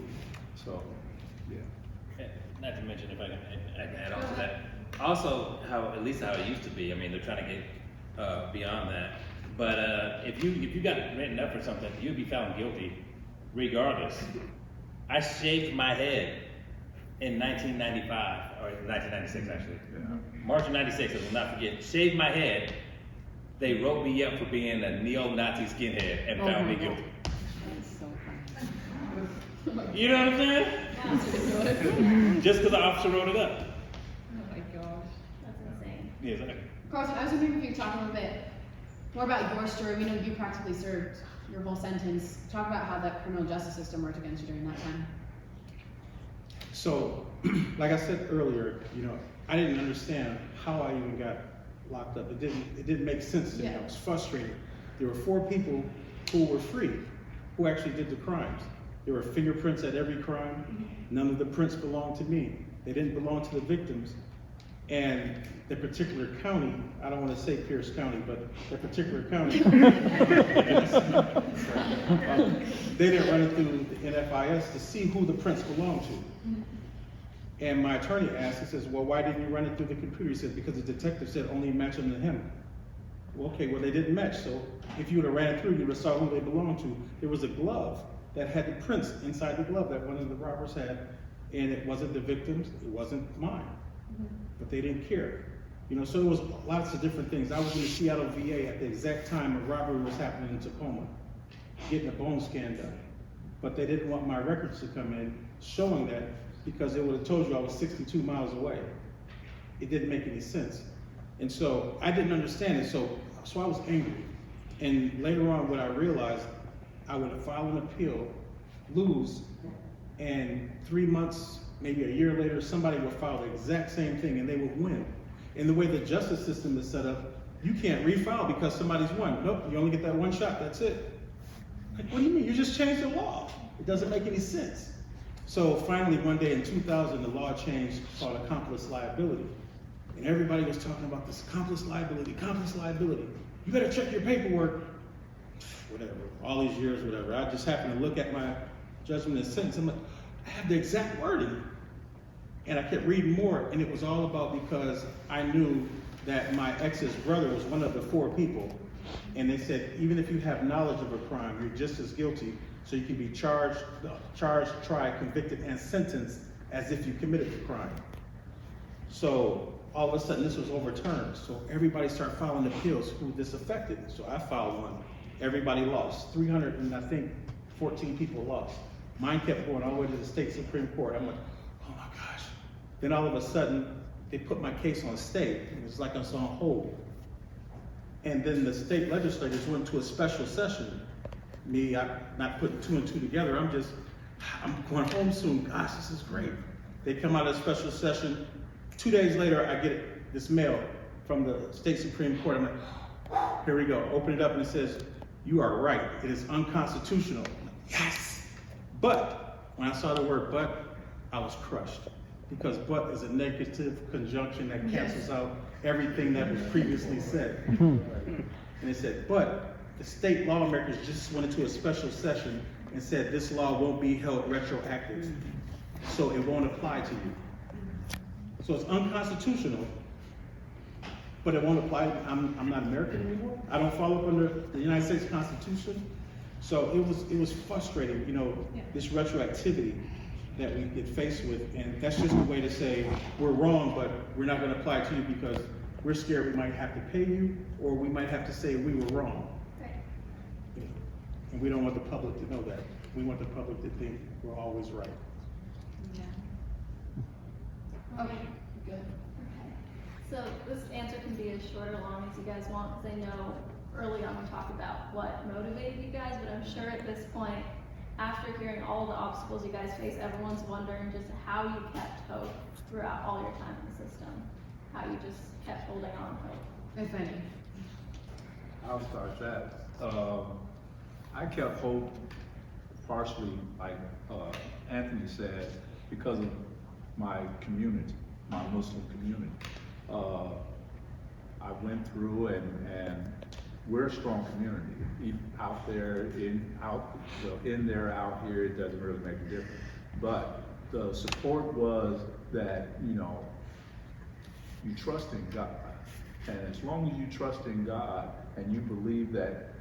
So, yeah. Not to mention, if I can add on to that, also at least how it used to be. I mean, they're trying to get beyond that. But if you got written up for something, you'd be found guilty regardless. I shaved my head in 1995, or 1996 actually. Yeah. March of 96, I will not forget. Shaved my head. They wrote me up for being a neo-Nazi skinhead and found me guilty. That's so funny. You know what I'm saying? That's Just because the officer wrote it up. Oh my gosh. That's insane. Yeah, exactly. Carlton, I was wondering if you could talk a little bit more about your story. We know you practically served your whole sentence. Talk about how that criminal justice system worked against you during that time. So, like I said earlier, you know, I didn't understand how I even got locked up. It didn't make sense to me. I was frustrated. There were 4 people who were free, who actually did the crimes. There were fingerprints at every crime. None of the prints belonged to me. They didn't belong to the victims. And the particular county, I don't want to say Pierce County, but the particular county, they didn't run it through the NFIS to see who the prints belonged to. And my attorney asked, he says, well, why didn't you run it through the computer? He said, because the detective said only match them to him. Well, okay, well, they didn't match. So if you would have ran it through, you would have saw who they belonged to. There was a glove that had the prints inside the glove that one of the robbers had. And it wasn't the victim's, it wasn't mine. But they didn't care. You know, so it was lots of different things. I was in the Seattle VA at the exact time a robbery was happening in Tacoma, getting a bone scan done. But they didn't want my records to come in showing that, because they would have told you I was 62 miles away. It didn't make any sense. And so I didn't understand it, so I was angry. And later on, what I realized, I would file an appeal, lose, and 3 months, maybe a year later, somebody would file the exact same thing and they would win. And the way the justice system is set up, you can't refile because somebody's won. Nope, you only get that one shot, that's it. Like, what do you mean? You just changed the law. It doesn't make any sense. So finally, one day in 2000, the law changed called accomplice liability. And everybody was talking about this accomplice liability, accomplice liability. You better check your paperwork. Whatever, all these years, whatever. I just happened to look at my judgment and sentence. I'm like, I have the exact wording. And I kept reading more, and it was all about because I knew that my ex's brother was one of the 4 people. And they said, even if you have knowledge of a crime, you're just as guilty. So you can be charged, tried, convicted, and sentenced as if you committed the crime. So all of a sudden this was overturned. So everybody started filing appeals who this affected. So I filed one. Everybody lost. 314 people lost. Mine kept going all the way to the state Supreme Court. I'm like, oh my gosh. Then all of a sudden, they put my case on stay. It was like I was on hold. And then the state legislators went to a special session. Me, I'm not putting 2 and 2 together. I'm going home soon. Gosh, this is great. They come out of a special session. 2 days later, I get this mail from the state Supreme Court. I'm like, here we go. Open it up and it says, you are right. It is unconstitutional. I'm like, yes. But when I saw the word but, I was crushed. Because but is a negative conjunction that cancels out everything that was previously said. And it said, but the state lawmakers just went into a special session and said this law won't be held retroactive. So it won't apply to you. So it's unconstitutional, but it won't apply. I'm not American anymore. I don't fall up under the United States Constitution. So it was frustrating, you know, this retroactivity that we get faced with, and that's just a way to say we're wrong, but we're not going to apply to you because we're scared we might have to pay you, or we might have to say we were wrong. Right. And we don't want the public to know that. We want the public to think we're always right. Okay, good. Okay. So this answer can be as short or long as you guys want, because I know early on we talked about what motivated you guys, but I'm sure at this point, after hearing all the obstacles you guys face, everyone's wondering just how you kept hope throughout all your time in the system. How you just kept holding on hope. If any. I'll start that. I kept hope partially, like Anthony said, because of my community, my Muslim community. I went through and we're a strong community. Out there, in there, out here, it doesn't really make a difference. But the support was that, you know, you trust in God. And as long as you trust in God and you believe that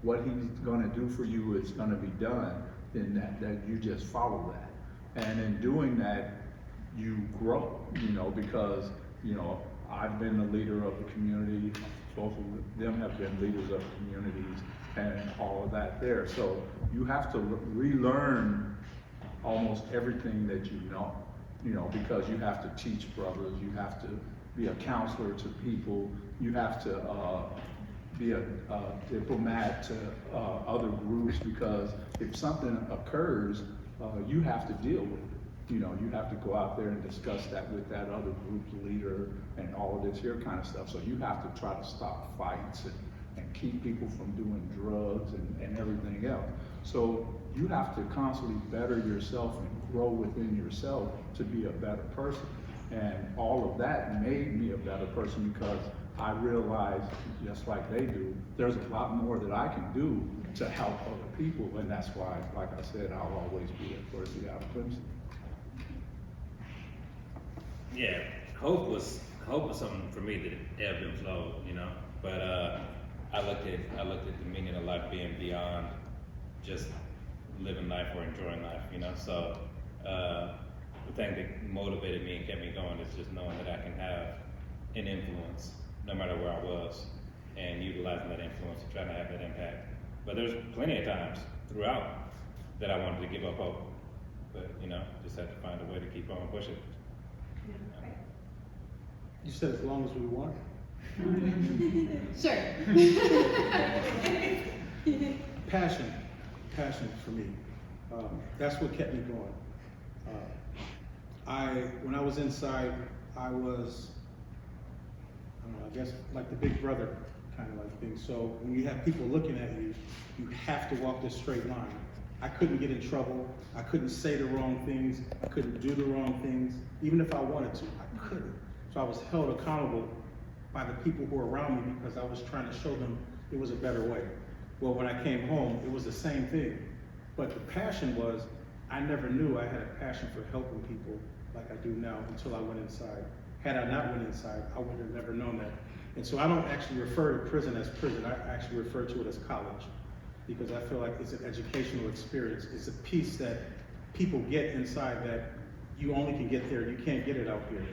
what He's gonna do for you is gonna be done, then that you just follow that. And in doing that, you grow, you know, because, you know, I've been the leader of the community, both of them have been leaders of communities and all of that there. So you have to relearn almost everything that you know, because you have to teach brothers, you have to be a counselor to people, you have to be a diplomat to other groups, because if something occurs, you have to deal with it. You know, you have to go out there and discuss that with that other group leader and all of this here kind of stuff. So you have to try to stop fights and keep people from doing drugs and everything else. So you have to constantly better yourself and grow within yourself to be a better person. And all of that made me a better person because I realized, just like they do, there's a lot more that I can do to help other people. And that's why, like I said, I'll always be at First out of Clemency. Yeah, hope was something for me that ebbed and flowed, you know. But I looked at the meaning of life being beyond just living life or enjoying life, you know. So the thing that motivated me and kept me going is just knowing that I can have an influence no matter where I was, and utilizing that influence and trying to have that impact. But there's plenty of times throughout that I wanted to give up hope, but you know, just had to find a way to keep on pushing. You said as long as we want. Sure. Passion for me. That's what kept me going. When I was inside, I was, I don't know, I guess like the big brother kind of like thing. So when you have people looking at you, you have to walk this straight line. I couldn't get in trouble. I couldn't say the wrong things. I couldn't do the wrong things. Even if I wanted to, I couldn't. So I was held accountable by the people who were around me because I was trying to show them it was a better way. Well, when I came home, it was the same thing. But the passion was, I never knew I had a passion for helping people like I do now until I went inside. Had I not went inside, I would have never known that. And so I don't actually refer to prison as prison, I actually refer to it as college. Because I feel like it's an educational experience. It's a piece that people get inside that you only can get there, you can't get it out here.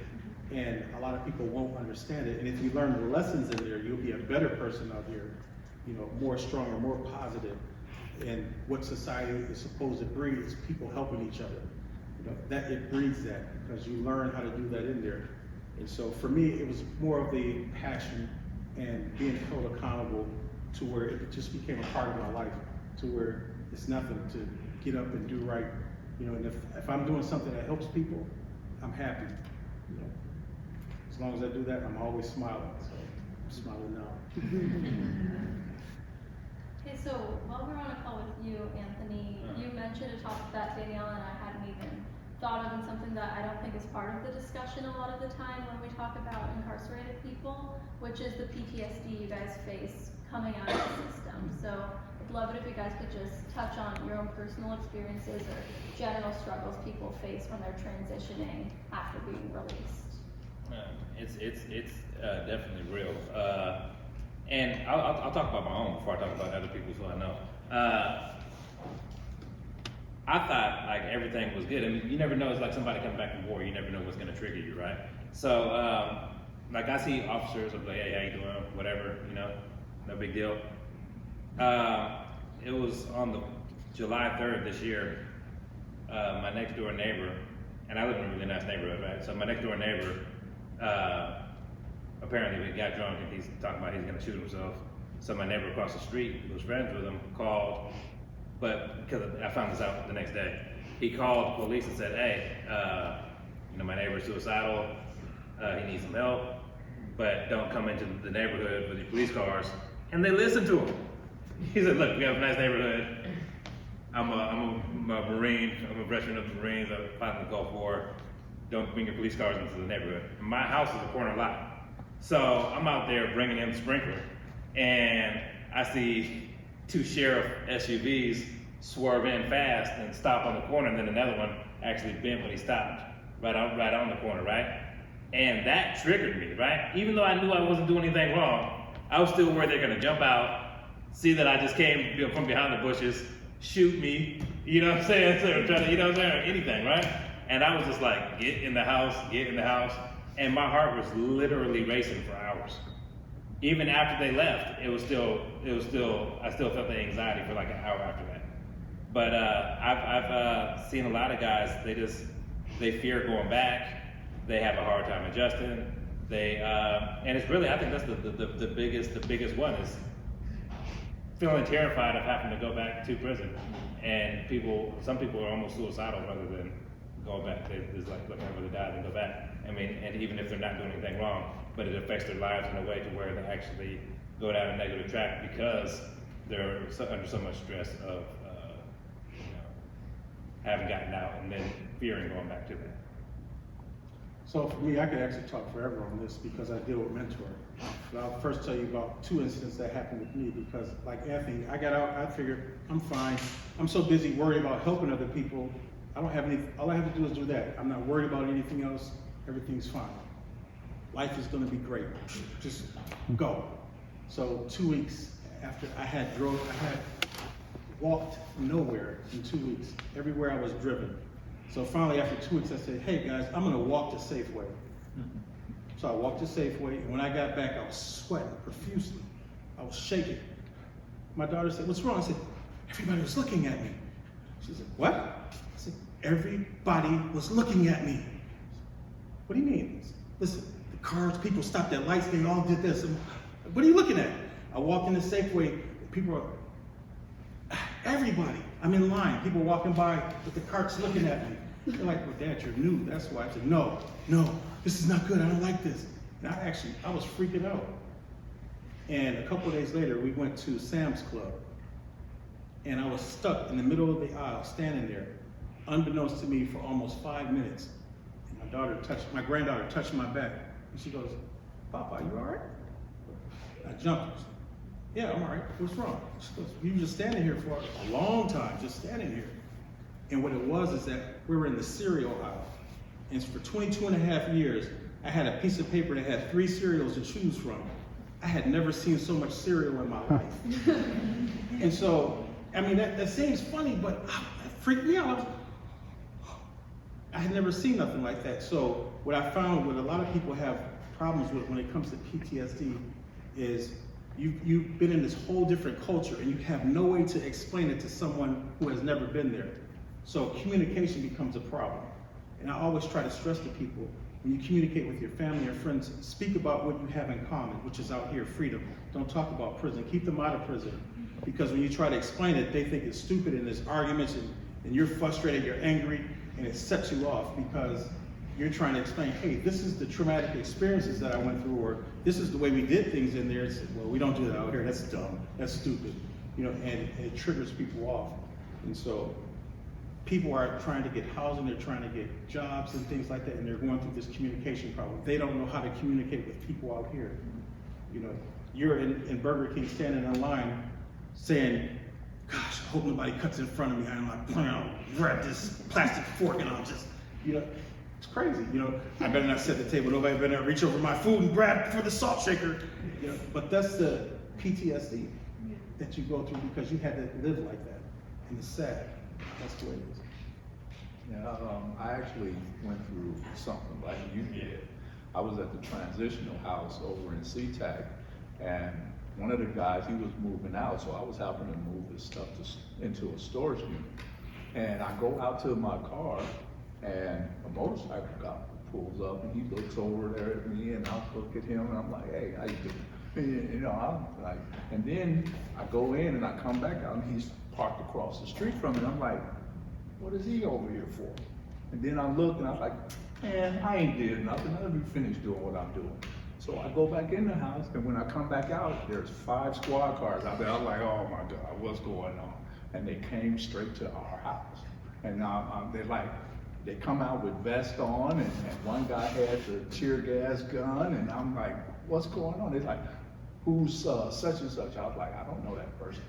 And a lot of people won't understand it. And if you learn the lessons in there, you'll be a better person out here, you know, more stronger, more positive. And what society is supposed to breed is people helping each other. You know, that it breeds that because you learn how to do that in there. And so for me, it was more of the passion and being held accountable to where it just became a part of my life, to where it's nothing to get up and do right. You know, and if I'm doing something that helps people, I'm happy. You know, as long as I do that, I'm always smiling. So I'm smiling now. Okay, so while we're on a call with you, Anthony, you mentioned a topic that Danielle and I hadn't even thought of, and something that I don't think is part of the discussion a lot of the time when we talk about incarcerated people, which is the PTSD you guys face coming out of the system. So I'd love it if you guys could just touch on your own personal experiences or general struggles people face when they're transitioning after being released. It's definitely real. And I'll talk about my own before I talk about other people's who I know. I thought like everything was good. I mean, you never know. It's like somebody coming back from war. You never know what's going to trigger you, right? So, like I see officers, I'm like, hey, how you doing? Whatever, you know, no big deal. It was on the July 3rd this year. My next door neighbor, and I live in a really nice neighborhood, right? So my next door neighbor, apparently we got drunk and he's talking about he's going to shoot himself. So my neighbor across the street, who was friends with him, called. But because I found this out the next day, he called police and said, hey, you know, my neighbor's suicidal, he needs some help, but don't come into the neighborhood with your police cars. And they listened to him. He said, look, we have a nice neighborhood. I'm a Marine, I'm a veteran of the Marines, I'm fighting the Gulf War. Don't bring your police cars into the neighborhood. And my house is a corner lot. So I'm out there bringing in the sprinkler, and I see 2 sheriff SUVs swerve in fast and stop on the corner, and then another one actually bent when he stopped right on the corner, right? And that triggered me, right? Even though I knew I wasn't doing anything wrong, I was still worried they're gonna jump out, see that I just came from behind the bushes, shoot me, you know what I'm saying? So try to, you know what I'm saying, or anything, right? And I was just like, get in the house, and my heart was literally racing for hours. Even after they left, I still felt the anxiety for like an hour after that. But I've seen a lot of guys, they fear going back. They have a hard time adjusting. And it's really, I think that's the biggest one is feeling terrified of having to go back to prison. And some people are almost suicidal rather than going back. It's like looking over the dial and go back. I mean, and even if they're not doing anything wrong, but it affects their lives in a way to where they actually go down a negative track because they're under so much stress of, having gotten out and then fearing going back to that. So for me, I could actually talk forever on this because I deal with mentoring. But I'll first tell you about 2 incidents that happened with me because like Anthony, I got out, I figured I'm fine. I'm so busy worried about helping other people. I don't have any, all I have to do is do that. I'm not worried about anything else. Everything's fine. Life is gonna be great. Just go. So 2 weeks after I had walked nowhere in 2 weeks, everywhere I was driven. So finally, after 2 weeks, I said, hey guys, I'm gonna walk to Safeway. So I walked to Safeway, and when I got back, I was sweating profusely. I was shaking. My daughter said, what's wrong? I said, everybody was looking at me. She said, what? I said, everybody was looking at me. What do you mean? Said, listen, the cars, people stopped at lights, they all did this. And, what are you looking at? I walked into Safeway, people are, everybody, I'm in line, people walking by with the carts looking at me. They're like, well, Dad, you're new, that's why. I said, no, this is not good, I don't like this. And I was freaking out. And a couple of days later, we went to Sam's Club. And I was stuck in the middle of the aisle, standing there, unbeknownst to me for almost 5 minutes. And my granddaughter touched my back. And she goes, Papa, you all right? I jumped. Yeah, I'm all right. What's wrong? She goes, you were just standing here for a long time, just standing here. And what it was is that we were in the cereal aisle. And for 22 and a half years, I had a piece of paper that had 3 cereals to choose from. I had never seen so much cereal in my life. And so, I mean, that seems funny, but it freaked me out. I had never seen nothing like that. So what I found, what a lot of people have problems with when it comes to PTSD is you've been in this whole different culture and you have no way to explain it to someone who has never been there. So communication becomes a problem. And I always try to stress to people, when you communicate with your family or friends, speak about what you have in common, which is out here, freedom. Don't talk about prison, keep them out of prison. Because when you try to explain it, they think it's stupid and there's arguments and you're frustrated, you're angry, and it sets you off because you're trying to explain, hey, this is the traumatic experiences that I went through, or this is the way we did things in there. It's, well, we don't do that out here, that's dumb, that's stupid. And it triggers people off. And so people are trying to get housing, they're trying to get jobs and things like that, and they're going through this communication problem. They don't know how to communicate with people out here. You're in Burger King standing in line saying, gosh, I hope nobody cuts in front of me. I'm like, I'll grab this plastic fork and I'll just, it's crazy. I better not set the table. Nobody better reach over my food and grab for the salt shaker. But that's the PTSD that you go through because you had to live like that. And it's sad. That's the way it is. Yeah, I actually went through something like you did. I was at the transitional house over in SeaTac, and one of the guys, he was moving out, so I was helping him move his stuff into a storage unit. And I go out to my car, and a motorcycle guy pulls up, and he looks over there at me, and I look at him, and I'm like, hey, how you doing? I'm like, and then I go in, and I come back out, and he's parked across the street from me, and I'm like, what is he over here for? And then I look, and I'm like, man, I ain't did nothing. I'll be finished doing what I'm doing. So I go back in the house, and when I come back out, there's 5 squad cars out there. I'm like, oh my God, what's going on? And they came straight to our house. And they come out with vests on, and one guy had the tear gas gun, and I'm like, what's going on? They're like, who's such and such? I was like, I don't know that person.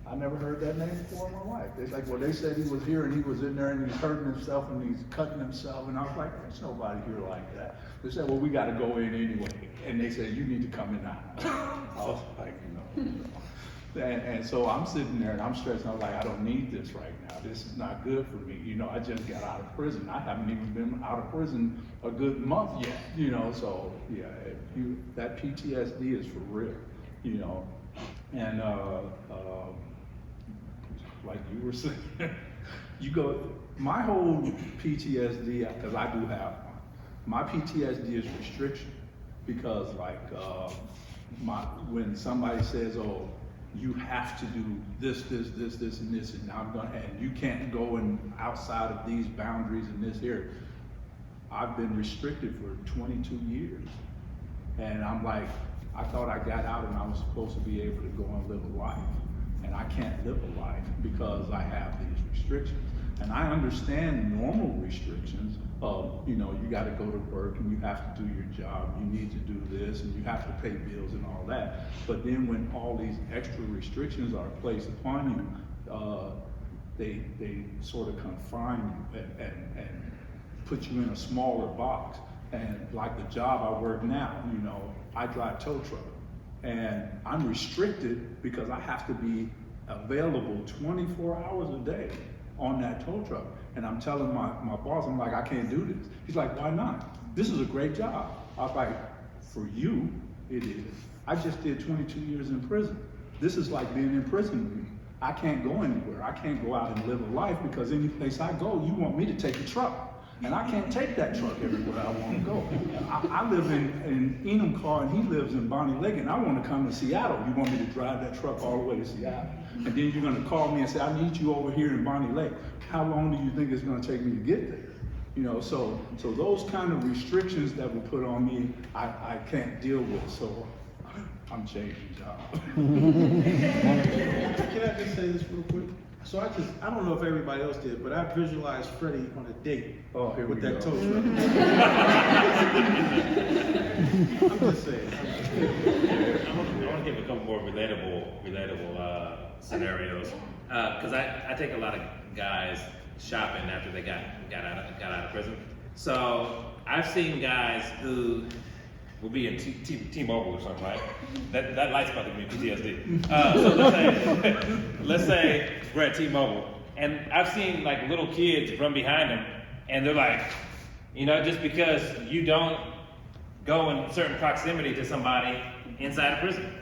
I never heard that name before in my life. They're like, well, they said he was here and he was in there and he's hurting himself and he's cutting himself. And I was like, there's nobody here like that. They said, well, we got to go in anyway. And they said, you need to come in the house. I was like, no. And so I'm sitting there and I'm stressed. I was like, I don't need this right now. This is not good for me. I just got out of prison. I haven't even been out of prison a good month yet. So yeah, that PTSD is for real. And like you were saying, my whole PTSD, because I do have one, my PTSD is restriction. Because when somebody says, oh, you have to do this, and this, and you can't go outside of these boundaries in this area. I've been restricted for 22 years. And I'm like, I thought I got out and I was supposed to be able to go and live a life. And I can't live a life because I have these restrictions. And I understand normal restrictions of, you gotta go to work and you have to do your job, you need to do this, and you have to pay bills and all that. But then when all these extra restrictions are placed upon you, they sort of confine you and put you in a smaller box. And like the job I work now, I drive tow truck. And I'm restricted because I have to be available 24 hours a day on that tow truck. And I'm telling my boss, I'm like, I can't do this. He's like, why not? This is a great job. I was like, for you, it is. I just did 22 years in prison. This is like being in prison with me. I can't go anywhere. I can't go out and live a life because any place I go, you want me to take a truck. And I can't take that truck everywhere I want to go. I live in Enumclaw and he lives in Bonnie Lake, and I want to come to Seattle. You want me to drive that truck all the way to Seattle? And then you're going to call me and say, I need you over here in Bonnie Lake. How long do you think it's going to take me to get there? So those kind of restrictions that were put on me, I can't deal with. So I'm changing jobs. Can I just say this real quick? So I don't know if everybody else did, but I visualized Freddie on a date with that tow truck. I'm just saying. I want to give a couple more relatable scenarios, because I take a lot of guys shopping after they got out of prison. So I've seen guys who will be in T-Mobile or something, right? That light's about to give me PTSD. So let's say we're at T-Mobile, and I've seen like little kids run behind them, and they're like, just because you don't go in certain proximity to somebody inside a prison.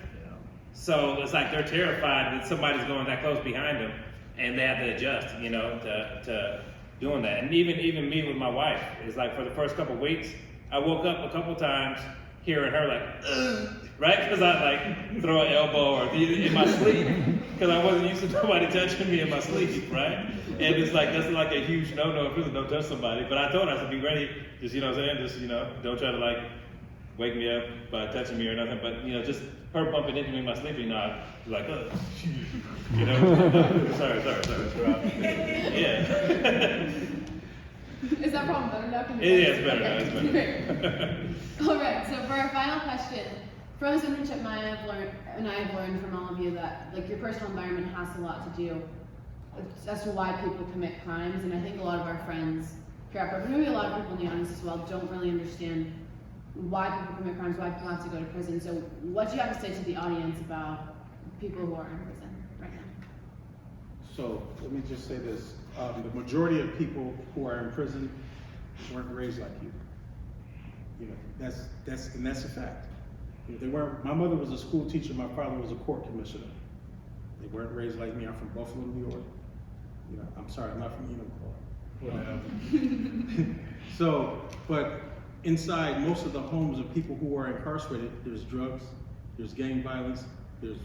So it's like they're terrified that somebody's going that close behind them, and they have to adjust, to doing that. And even me with my wife, it's like for the first couple weeks, I woke up a couple times hearing her like, ugh, right? Because I like throw an elbow or in my sleep, because I wasn't used to nobody touching me in my sleep, right? And it's like, that's like a huge no-no in prison, don't touch somebody. But I told her, I said, be ready, just, what I'm saying, just, don't try to like wake me up by touching me or nothing, but just her bumping into me in my sleep, I was like, ugh, sorry. Yeah. Is that problem better now? Yeah, it's better now, it's better. Great. All right, so for our final question, from this internship, I have learned from all of you that like your personal environment has a lot to do as to why people commit crimes, and I think a lot of our friends here at Brooklyn, maybe a lot of people in the audience as well, don't really understand why people commit crimes, why people have to go to prison. So what do you have to say to the audience about people who are in prison right now? So let me just say this. The majority of people who are in prison weren't raised like you. That's a fact. They weren't. My mother was a school teacher. My father was a court commissioner. They weren't raised like me. I'm from Buffalo, New York. I'm sorry, I'm not from Enumclaw. So, but inside most of the homes of people who are incarcerated, there's drugs, there's gang violence, there's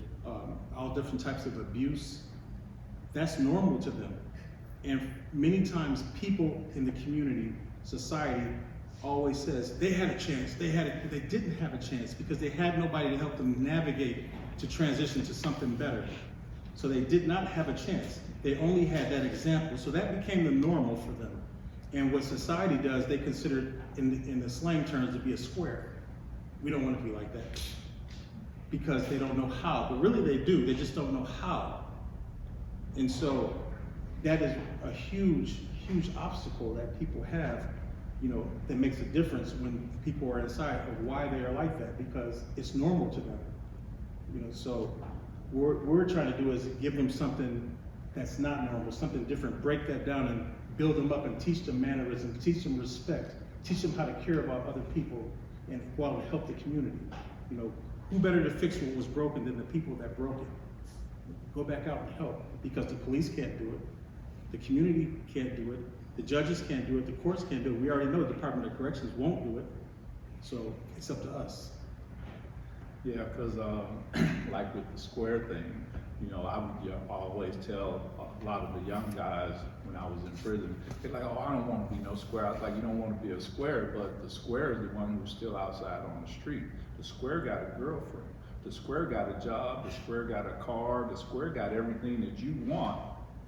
all different types of abuse. That's normal to them. And many times people in the community, society, always says they had a chance. They didn't have a chance because they had nobody to help them navigate to transition to something better. So they did not have a chance. They only had that example. So that became the normal for them. And what society does, they consider in the slang terms to be a square. We don't want to be like that because they don't know how. But really they do. They just don't know how. And so that is a huge, huge obstacle that people have, that makes a difference when people are inside of why they are like that, because it's normal to them. So what we're trying to do is give them something that's not normal, something different, break that down and build them up and teach them mannerisms, teach them respect, teach them how to care about other people and while to help the community. Who better to fix what was broken than the people that broke it? Go back out and help, because the police can't do it. The community can't do it. The judges can't do it. The courts can't do it. We already know the Department of Corrections won't do it. So it's up to us. Yeah, because like with the square thing, you know, I would always tell a lot of the young guys when I was in prison, they're like, oh, I don't want to be no square. I was like, you don't want to be a square, but the square is the one who's still outside on the street. The square got a girlfriend. The square got a job. The square got a car. The square got everything that you want,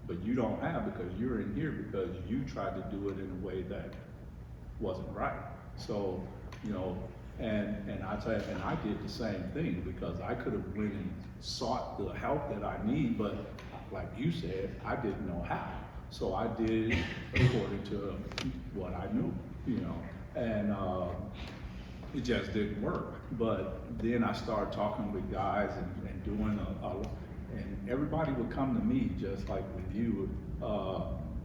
but you don't have because you're in here because you tried to do it in a way that wasn't right. So, you know, and I tell you, and I did the same thing because I could have went and sought the help that I need, but like you said, I didn't know how. So I did according to what I knew, you know, and it just didn't work. But then I started talking with guys and doing and everybody would come to me just like with you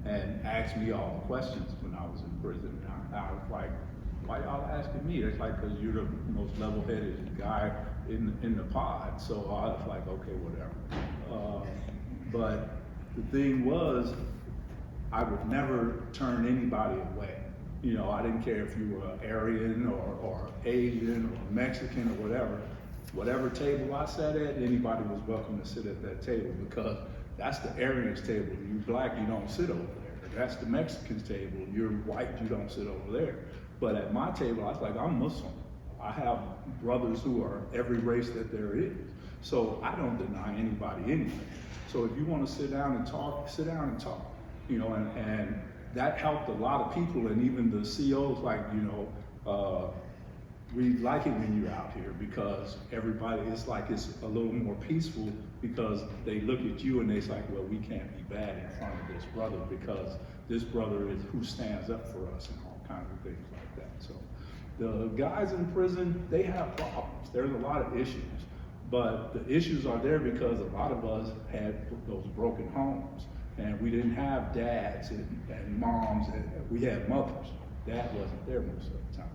and ask me all the questions when I was in prison. And I was like, why y'all asking me? It's like, cause you're the most level-headed guy in the pod. So I was like, okay, whatever. But the thing was, I would never turn anybody away. You know, I didn't care if you were Aryan or Asian or Mexican or whatever. Whatever table I sat at, anybody was welcome to sit at that table because that's the Aryans table. You're black, you don't sit over there. That's the Mexicans table. You're white, you don't sit over there. But at my table, I was like, I'm Muslim. I have brothers who are every race that there is. So I don't deny anybody anything. So if you want to sit down and talk, sit down and talk. You know, and that helped a lot of people, and even the COs, like, you know, we like it when you're out here because everybody, it's like it's a little more peaceful because they look at you and they're like, well, we can't be bad in front of this brother because this brother is who stands up for us and all kinds of things like that. So the guys in prison, they have problems. There's a lot of issues, but the issues are there because a lot of us had those broken homes. And we didn't have dads and moms, and we had mothers. Dad wasn't there most of the time.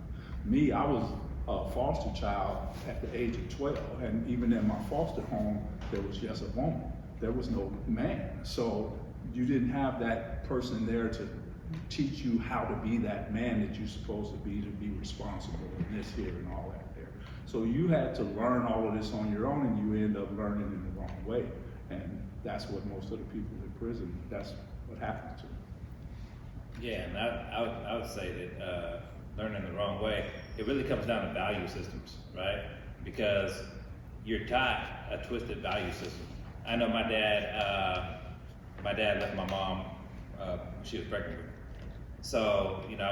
Me, I was a foster child at the age of 12, and even in my foster home, there was just a woman. There was no man. So you didn't have that person there to teach you how to be that man that you're supposed to be responsible and this here and all that there. So you had to learn all of this on your own, and you end up learning in the wrong way. And that's what most of the people in prison, that's what happens to them. Yeah, and I would say that learning the wrong way, it really comes down to value systems, right? Because you're taught a twisted value system. I know my dad left my mom when she was pregnant with me. So, you know,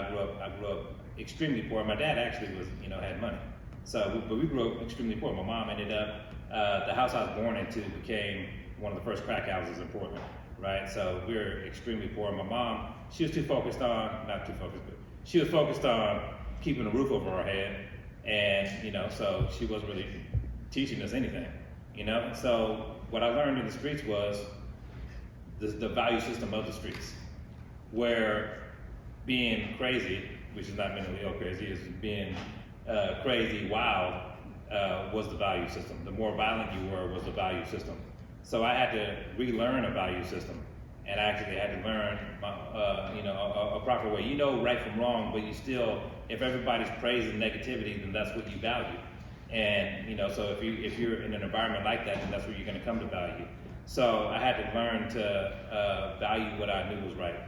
I grew up extremely poor. My dad actually was, you know, had money. So, but we grew up extremely poor. My mom ended up, the house I was born into became one of the first crack houses in Portland, right? So we were extremely poor. My mom, she was focused on keeping a roof over our head. And, you know, so she wasn't really teaching us anything, you know? So what I learned in the streets was the value system of the streets, where being crazy, which is not mentally ill crazy, is being crazy, wild, was the value system. The more violent you were was the value system. So I had to relearn a value system, and I actually had to learn, you know, a proper way. You know right from wrong, but you still, if everybody's praising negativity, then that's what you value. And you know, so if you're in an environment like that, then that's where you're going to come to value. So I had to learn to value what I knew was right,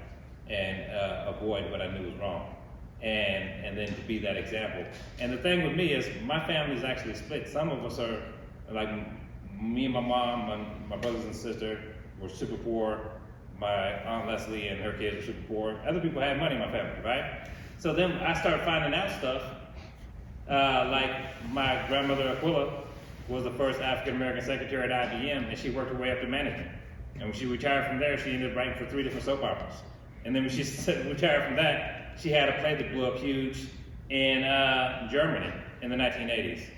and avoid what I knew was wrong, and then to be that example. And the thing with me is, my family is actually split. Some of us are like. Me and my mom, my brothers and sister were super poor. My Aunt Leslie and her kids were super poor. Other people had money in my family, right? So then I started finding out stuff, like my grandmother Aquila was the first African-American secretary at IBM, and she worked her way up to management. And when she retired from there, she ended up writing for 3 different soap operas. And then when she retired from that, she had a play that blew up huge in Germany in the 1980s.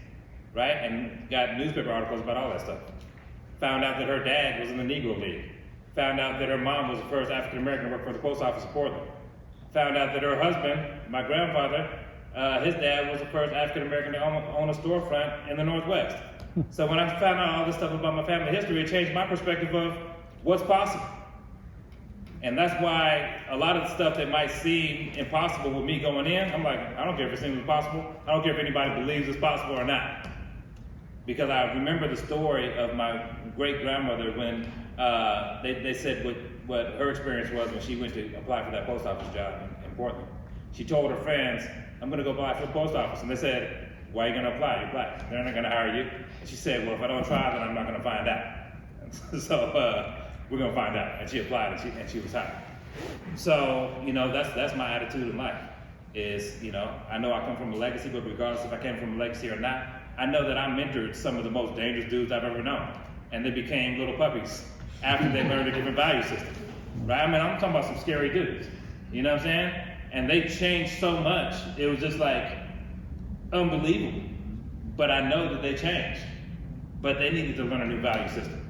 Right? And got newspaper articles about all that stuff. Found out that her dad was in the Negro League. Found out that her mom was the first African American to work for the post office of Portland. Found out that her husband, my grandfather, his dad was the first African American to own a storefront in the Northwest. So when I found out all this stuff about my family history, it changed my perspective of what's possible. And that's why a lot of the stuff that might seem impossible with me going in, I'm like, I don't care if it seems impossible. I don't care if anybody believes it's possible or not. Because I remember the story of my great grandmother when they said what her experience was when she went to apply for that post office job in Portland. She told her friends, I'm gonna go apply for the post office. And they said, why are you gonna apply? You're black. They're not gonna hire you. And she said, well, if I don't try, then I'm not gonna find out. And so we're gonna find out. And she applied and she was hired. So, you know, that's my attitude in life is, you know I come from a legacy, but regardless if I came from a legacy or not, I know that I mentored some of the most dangerous dudes I've ever known. And they became little puppies after they learned a different value system, right? I mean, I'm talking about some scary dudes, you know what I'm saying? And they changed so much, it was just like unbelievable. But I know that they changed, but they needed to learn a new value system.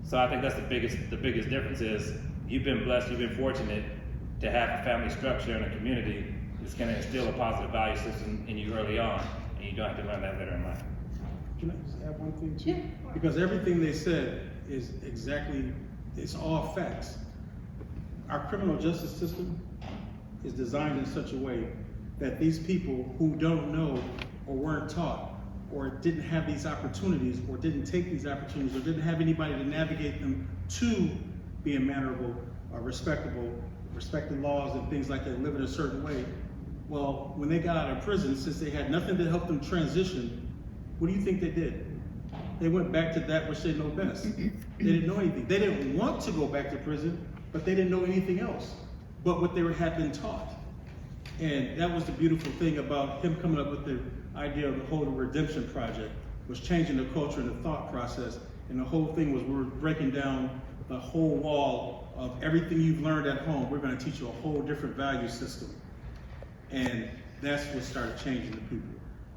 So I think that's the biggest difference is you've been blessed, you've been fortunate to have a family structure and a community that's gonna instill a positive value system in you early on, and you don't have to learn that later in life. Can I just add one thing too? Yeah. Because everything they said is exactly, it's all facts. Our criminal justice system is designed in such a way that these people who don't know or weren't taught or didn't have these opportunities or didn't take these opportunities or didn't have anybody to navigate them to being mannerable or respectable, respecting laws and things like that, live in a certain way. Well, when they got out of prison, since they had nothing to help them transition, what do you think they did? They went back to that which they know best. They didn't know anything. They didn't want to go back to prison, but they didn't know anything else but what they had been taught. And that was the beautiful thing about him coming up with the idea of the whole redemption project, was changing the culture and the thought process. And the whole thing was we're breaking down the whole wall of everything you've learned at home. We're going to teach you a whole different value system. And that's what started changing the people.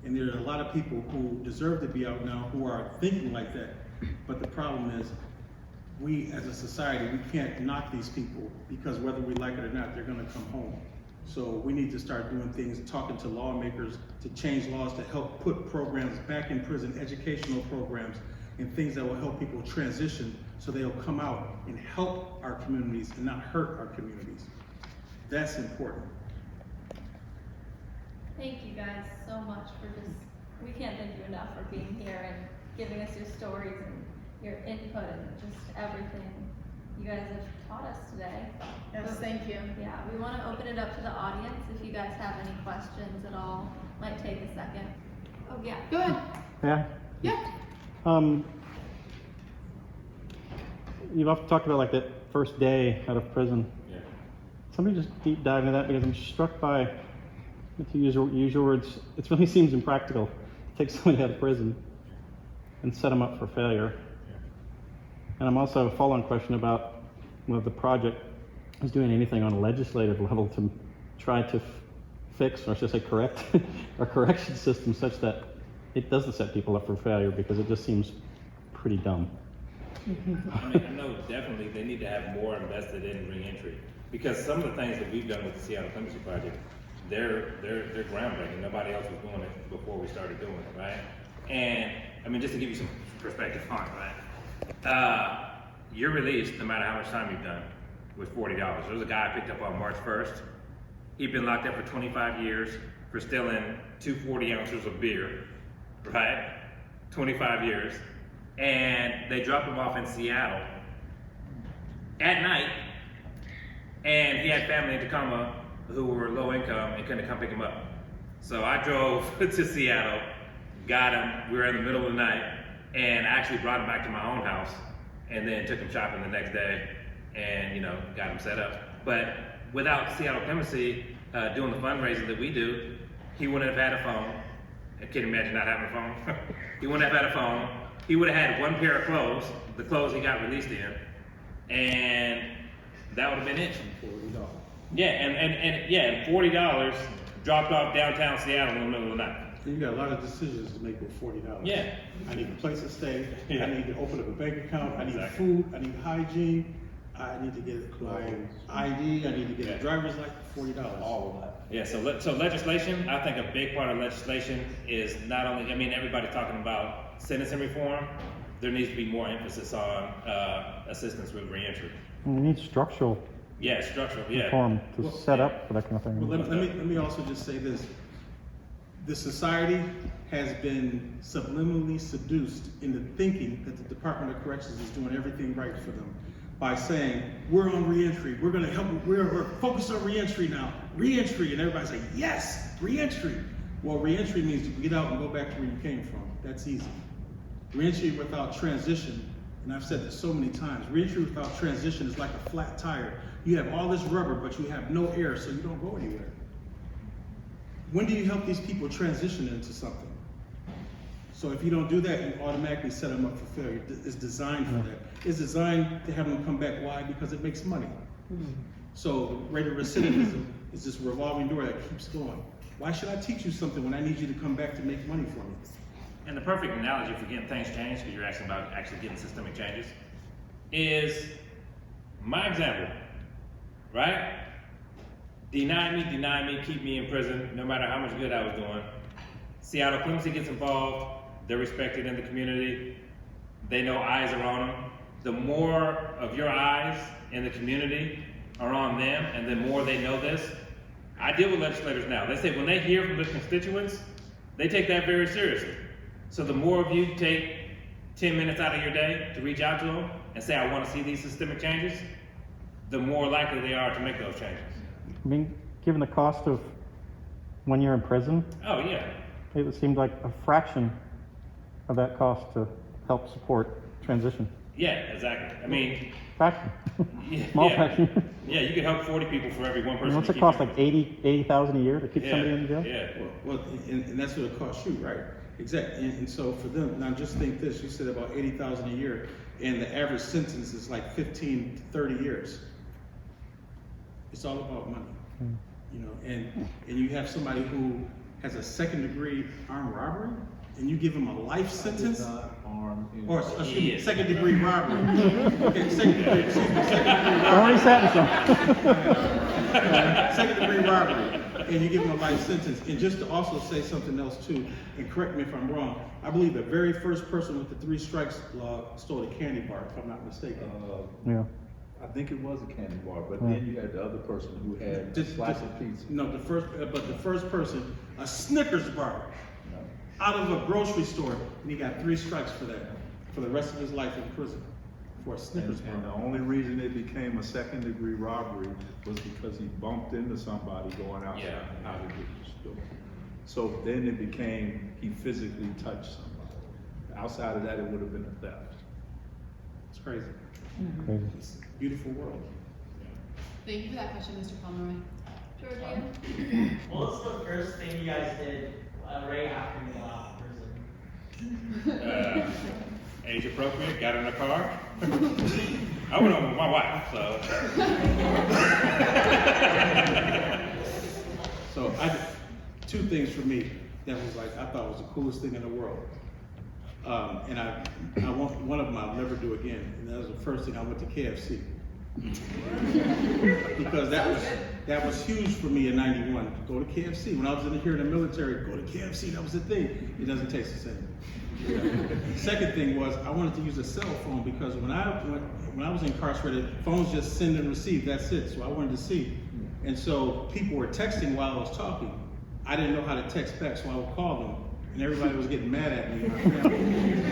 And there are a lot of people who deserve to be out now who are thinking like that. But the problem is, we as a society, we can't knock these people because whether we like it or not, they're gonna come home. So we need to start doing things, talking to lawmakers to change laws to help put programs back in prison, educational programs, and things that will help people transition so they'll come out and help our communities and not hurt our communities. That's important. Thank you guys so much for we can't thank you enough for being here and giving us your stories and your input and just everything you guys have taught us today. Yes, thank you. Yeah, we want to open it up to the audience if you guys have any questions at all. Might take a second. Oh yeah. Go ahead. Yeah. Yeah. You've often talked about like that first day out of prison. Yeah. Somebody just deep dive into that because I'm struck by, to use your words, it really seems impractical to take somebody out of prison and set them up for failure. Yeah. And I'm also a follow-on question about whether the project is doing anything on a legislative level to try to fix, or should I say correct, our correction system such that it doesn't set people up for failure, because it just seems pretty dumb. I mean, I know definitely they need to have more invested in reentry, because some of the things that we've done with the Seattle Clemency Project, they're groundbreaking. Nobody else was doing it before we started doing it, right? And I mean, just to give you some perspective on it, right? You're released no matter how much time you've done with $40. There was a guy I picked up on March 1st. He'd been locked up for 25 years for stealing 2 40 ounces of beer, right? 25 years. And they dropped him off in Seattle at night, and he had family in Tacoma who were low income and couldn't come pick him up. So I drove to Seattle, got him, we were in the middle of the night, and I actually brought him back to my own house, and then took him shopping the next day, and got him set up. But without Seattle Clemency doing the fundraising that we do, he wouldn't have had a phone. Can you imagine not having a phone? He wouldn't have had a phone. He would have had one pair of clothes, the clothes he got released in, and that would have been it. $40. Yeah, and $40 dropped off downtown Seattle in the middle of the night. You got a lot of decisions to make with $40. Yeah. I need a place to stay. Yeah. I need to open up a bank account. I need Exactly. food. I need hygiene. I need to get my ID. I need to get Yeah. a driver's license. $40. All of that. Yeah, so legislation, I think a big part of legislation is not only, I mean, everybody's talking about sentencing reform. There needs to be more emphasis on assistance with reentry. And we need structural Yeah, structural, yeah. reform to Well, set up for that kind of thing. Well, let me also just say this. the society has been subliminally seduced into thinking that the Department of Corrections is doing everything right for them by saying, we're on reentry, we're gonna help, we're focused on reentry now, reentry, and everybody's like, yes, reentry. Well, reentry means to get out and go back to where you came from. That's easy. Reentry without transition, and I've said this so many times, reentry without transition is like a flat tire. You have all this rubber, but you have no air, so you don't go anywhere. When do you help these people transition into something? So if you don't do that, you automatically set them up for failure. It's designed for that. It's designed to have them come back. Why? Because it makes money. So rate of recidivism is this revolving door that keeps going. Why should I teach you something when I need you to come back to make money for me? And the perfect analogy for getting things changed, because you're asking about actually getting systemic changes, is my example, right? Deny me, keep me in prison, no matter how much good I was doing. Seattle Clemency gets involved, they're respected in the community, they know eyes are on them. The more of your eyes in the community are on them, and the more they know this. I deal with legislators now. They say when they hear from the constituents, they take that very seriously. So the more of you take 10 minutes out of your day to reach out to them and say, I want to see these systemic changes, the more likely they are to make those changes. I mean, given the cost of when you're in prison, Oh, yeah. it seemed like a fraction of that cost to help support transition. Yeah, exactly. I mean, Fraction. yeah, Small yeah. fraction. Yeah, you can help 40 people for every one I person. mean, what's you it keep cost, in like prison. 80,000 a year to keep Yeah, somebody in jail? yeah. Well, and that's what it costs you, right? Exactly. And so for them, now just think this, you said about 80,000 a year, and the average sentence is like 15 to 30 years. It's all about money, you know, and you have somebody who has a second-degree armed robbery, and you give him a life sentence, or excuse me, Yes. second-degree robbery. Okay, second-degree robbery. Already sentenced him. Second-degree robbery, and you give them a life sentence. And just to also say something else too, and correct me if I'm wrong, I believe the very first person with the 3 strikes law stole a candy bar, if I'm not mistaken. Yeah. I think it was a candy bar, but then you had the other person who had a slice of pizza. No, the first person, a Snickers bar, No. out of a grocery store, and he got 3 strikes for that, for the rest of his life in prison, for a Snickers And the bar. only reason it became a second-degree robbery was because he bumped into somebody going outside Yeah. out of the store. So then it became he physically touched somebody. Outside of that, it would have been a theft. It's crazy. Crazy. It's a beautiful world. Thank you for that question, Mr. Pomeroy. Georgia? What was the first thing you guys did right after you got out of prison? Age appropriate, got in the car. I went home with my wife, so. So two things for me that was like, I thought was the coolest thing in the world. And I want one of them I'll never do again. And that was the first thing I went to KFC. Because that was huge for me in '91. Go to KFC. When I was here in the military, go to KFC. That was the thing. It doesn't taste the same. Second thing was I wanted to use a cell phone because when I was incarcerated, phones just send and receive. That's it. So I wanted to see. And so people were texting while I was talking. I didn't know how to text back, so I would call them. And everybody was getting mad at me and my family.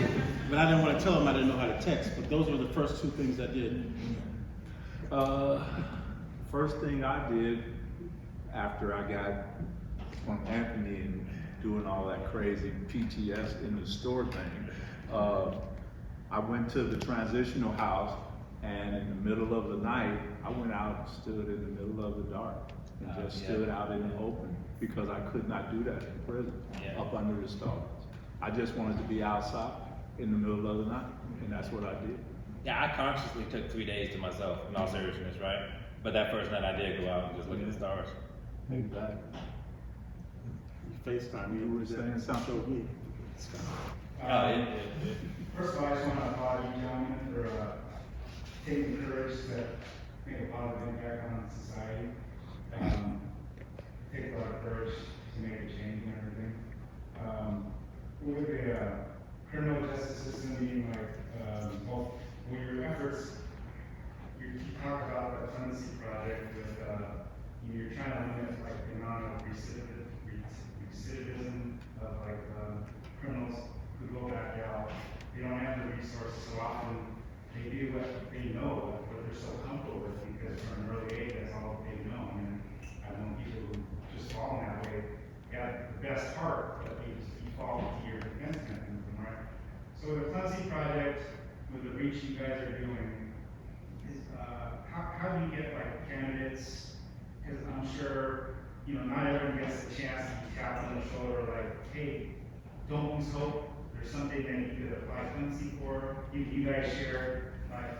But I didn't want to tell them I didn't know how to text. But those were the first 2 things I did. First thing I did after I got from Anthony and doing all that crazy PTS in the store thing, I went to the transitional house, and in the middle of the night, I went out and stood in the middle of the dark and just stood out in the open because I could not do that in prison up under the stars. I just wanted to be outside in the middle of the night, and that's what I did. Yeah, I consciously took 3 days to myself, in all seriousness, right? But that first night I did go out and just look at the stars. Exactly. FaceTime You were saying something? Showed me. First of all, I just want to applaud you gentlemen for taking the courage to make a positive impact on society. It takes a lot of courage to make a change and everything. With the criminal justice system being like, well, with your efforts, you talk about the Clemency project with, you're trying to limit like the amount of recidivism resources. So often they do what they know, what they're so comfortable with, because from an early age, that's all they've known. And I've known people who just fall in that way, got the best heart, but you fall into your defense mechanism, right? So the Clemency project, with the reach you guys are doing, is, how do you get like candidates? Because I'm sure, you know, not everyone gets the chance to be tapped on the shoulder like, hey, don't lose hope. There's something that you could apply clemency for. You guys share like,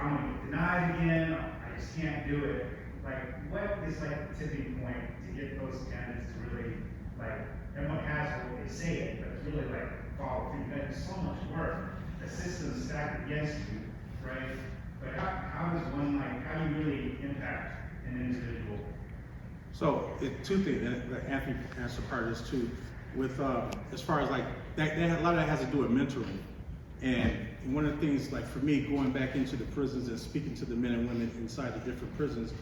I'm gonna get denied again. I just can't do it. Like, what is like the tipping point to get those candidates to really like? Everyone has what they say it, but it's really like follow through. You guys do so much work. The system's stacked against you, right? But how does one like? How do you really impact an individual? So, two things, and Anthony answered part of this too, with, as far as like, a lot of that has to do with mentoring. And one of the things, like for me, going back into the prisons and speaking to the men and women inside the different prisons,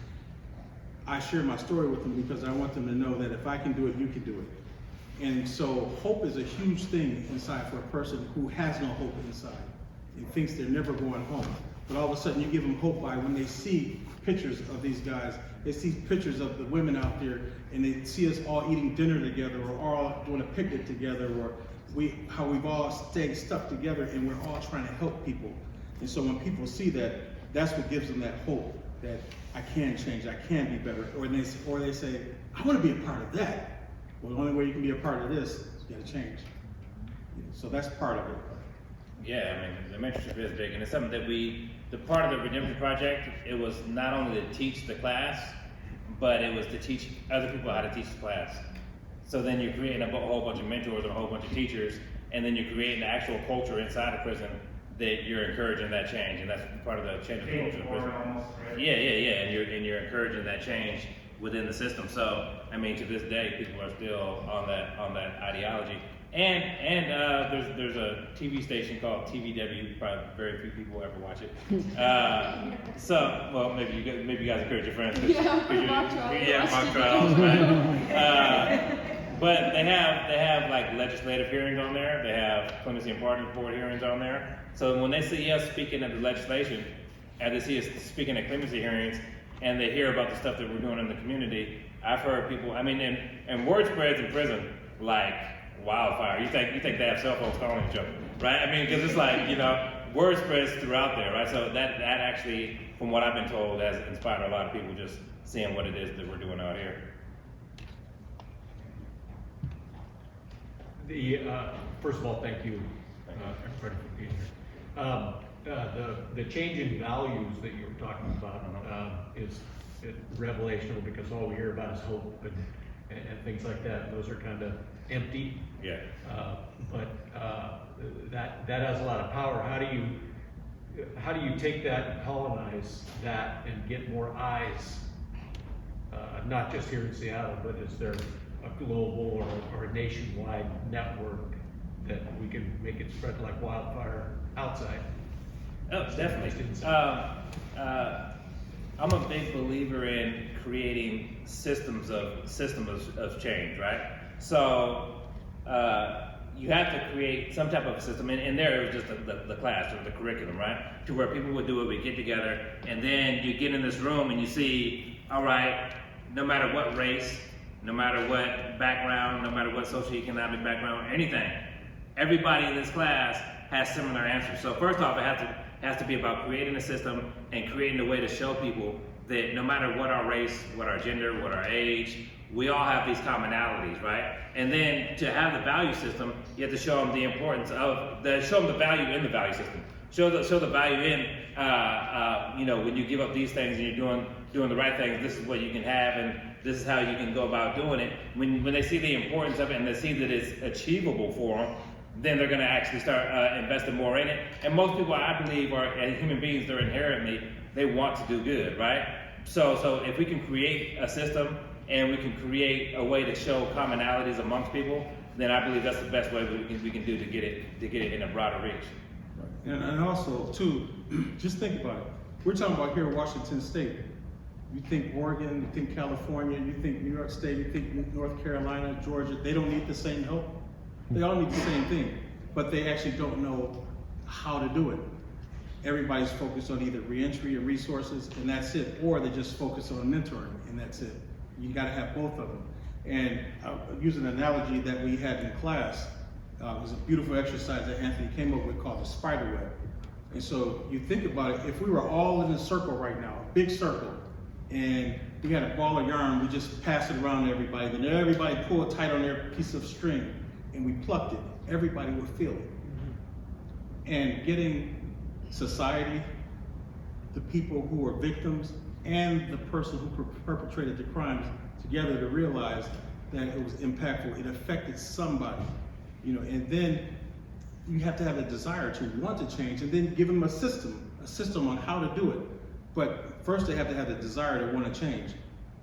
I share my story with them because I want them to know that if I can do it, you can do it. And so hope is a huge thing inside for a person who has no hope inside and thinks they're never going home. But all of a sudden you give them hope by when they see pictures of these guys, they see pictures of the women out there, and they see us all eating dinner together, or all doing a picnic together, or how we've all stayed stuck together and we're all trying to help people. And so when people see that, that's what gives them that hope that I can change, I can be better. Or they say, I want to be a part of that. Well, the only way you can be a part of this is you got to change. So that's part of it. Yeah, I mean, the mentorship is big, and it's something that the part of the Redemption Project, it was not only to teach the class, but it was to teach other people how to teach the class. So then you're creating a whole bunch of mentors and a whole bunch of teachers, and then you're creating the actual culture inside of prison that you're encouraging that change, and that's part of the change of the culture of prison. Almost, right? Yeah, and you're encouraging that change within the system. So I mean, to this day, people are still on that ideology. And there's a TV station called TVW. Probably very few people ever watch it. So, well, maybe you guys encourage your friends. Mock trials, right? But they have like legislative hearings on there. They have Clemency and Pardon Board hearings on there. So when they see us speaking at the legislation, and they see us speaking at clemency hearings, and they hear about the stuff that we're doing in the community, I've heard people. I mean, and word spreads in prison like wildfire. You think they have cell phones calling each other, right? I mean, because it's like, you know, word spreads throughout there, right? So that actually, from what I've been told, has inspired a lot of people just seeing what it is that we're doing out here. First of all, thank you, everybody, for being here. The change in values that you were talking about is revelational, because all we hear about is hope and things like that. Those are kind of empty. Yeah. But that has a lot of power. How do you take that and colonize that and get more eyes, not just here in Seattle, but is there a global or a nationwide network that we can make it spread like wildfire outside? Oh, definitely. I'm a big believer in creating systems of change, right? So you have to create some type of system, and there it was just the class or the curriculum, right? To where people would do it, we get together, and then you get in this room and you see, all right, no matter what race, no matter what background, no matter what socioeconomic background, anything, everybody in this class has similar answers. So first off, it has to be about creating a system and creating a way to show people that no matter what our race, what our gender, what our age, we all have these commonalities, right? And then to have the value system, you have to show them the importance of show them the value in the value system. Show the value in, when you give up these things and you're doing the right things, this is what you can have, and this is how you can go about doing it. When they see the importance of it and they see that it's achievable for them, then they're going to actually start investing more in it. And most people, I believe, are human beings. They're inherently, they want to do good, right? So if we can create a system and we can create a way to show commonalities amongst people, then I believe that's the best way we can do to get it in a broader reach. And also, too, just think about it. We're talking about here in Washington State. You think Oregon, you think California, you think New York State, you think North Carolina, Georgia, they don't need the same help? They all need the same thing, but they actually don't know how to do it. Everybody's focused on either reentry or resources, and that's it, or they just focus on mentoring, and that's it. You gotta have both of them. And I'll use an analogy that we had in class. It was a beautiful exercise that Anthony came up with called the spider web. And so you think about it, if we were all in a circle right now, a big circle, and we had a ball of yarn, we just passed it around to everybody, then everybody pulled tight on their piece of string, and we plucked it, everybody would feel it. And getting society, the people who are victims, and the person who perpetrated the crimes together to realize that it was impactful, it affected somebody, you know, and then you have to have a desire to want to change, and then give them a system on how to do it. But first they have to have the desire to want to change.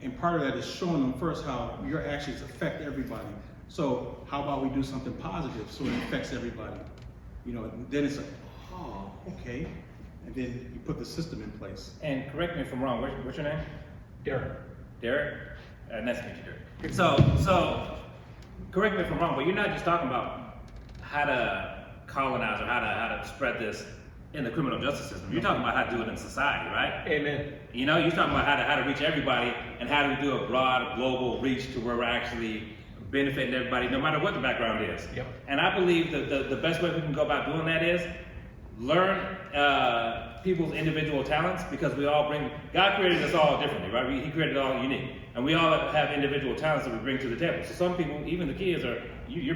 And part of that is showing them first how your actions affect everybody. So how about we do something positive so it affects everybody? You know, then it's like, oh, okay. And then you put the system in place. And correct me if I'm wrong, what's your name? Derek. Derek? Nice to meet you, Derek. So, correct me if I'm wrong, but you're not just talking about how to colonize or how to spread this in the criminal justice system. You're talking about how to do it in society, right? Amen. You know, you're talking about how to reach everybody and how to do a broad global reach to where we're actually benefiting everybody, no matter what the background is. Yep. And I believe that the best way we can go about doing that is learn people's individual talents, because we all bring, God created us all differently, right? He created us all unique. And we all have individual talents that we bring to the table. So some people, even the kids, you're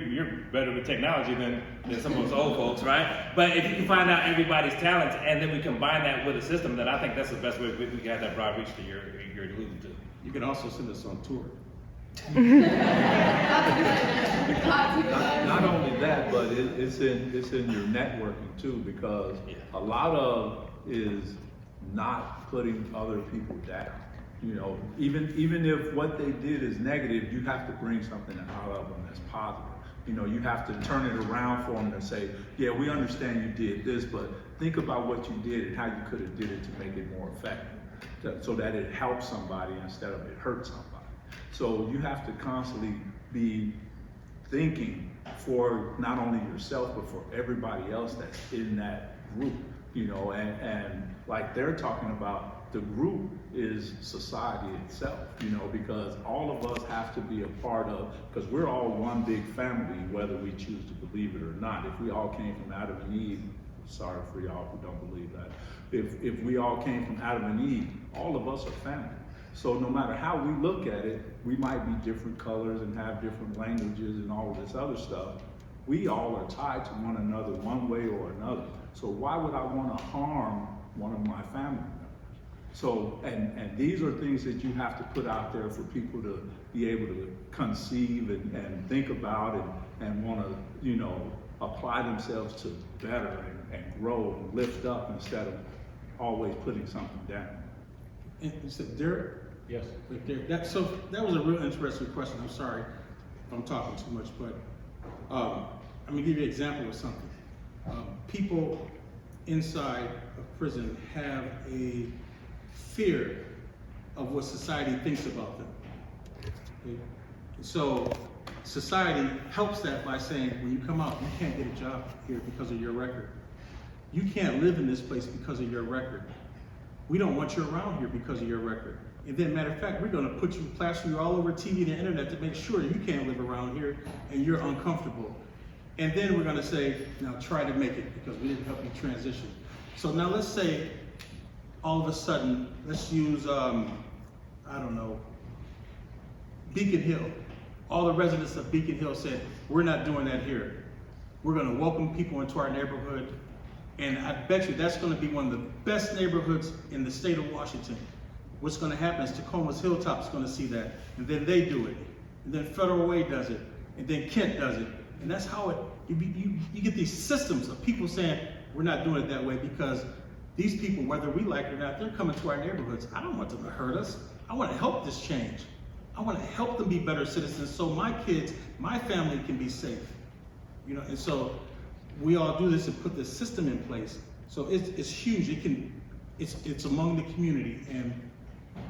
better with technology than some of us old folks, right? But if you can find out everybody's talents and then we combine that with a system, then I think that's the best way we can have that broad reach that you're alluding to. You can also send us on tour. Not only that, but it's in your networking too, because a lot of is not putting other people down. You know, even if what they did is negative, you have to bring something out of them that's positive. You know, you have to turn it around for them and say, yeah, we understand you did this, but think about what you did and how you could have did it to make it more effective, so that it helps somebody instead of it hurts somebody. So you have to constantly be thinking for not only yourself, but for everybody else that's in that group, you know, and like they're talking about, the group is society itself, you know, because all of us have to be a part of, because we're all one big family, whether we choose to believe it or not. If we all came from Adam and Eve, sorry for y'all who don't believe that. If we all came from Adam and Eve, all of us are family. So no matter how we look at it, we might be different colors and have different languages and all of this other stuff. We all are tied to one another one way or another. So why would I want to harm one of my family members? So, and these are things that you have to put out there for people to be able to conceive and think about and want to, you know, apply themselves to better and grow and lift up instead of always putting something down. And so Derek? Yes. Right there. That was a real interesting question. I'm sorry if I'm talking too much, but I'm gonna give you an example of something. People inside of prison have a fear of what society thinks about them. Okay? So society helps that by saying, when you come out, you can't get a job here because of your record. You can't live in this place because of your record. We don't want you around here because of your record. And then, matter of fact, we're gonna plaster you all over TV and the internet to make sure that you can't live around here and you're uncomfortable. And then we're gonna say, now try to make it because we didn't help you transition. So now let's say, all of a sudden, let's use, I don't know, Beacon Hill. All the residents of Beacon Hill said, we're not doing that here. We're gonna welcome people into our neighborhood. And I bet you that's gonna be one of the best neighborhoods in the state of Washington. What's gonna happen is Tacoma's Hilltop's gonna see that, and then they do it. And then Federal Way does it, and then Kent does it. And that's how you get these systems of people saying, we're not doing it that way because these people, whether we like it or not, they're coming to our neighborhoods. I don't want them to hurt us. I want to help this change. I want to help them be better citizens so my kids, my family can be safe. You know, and so we all do this and put this system in place. So it's huge. It's among the community, and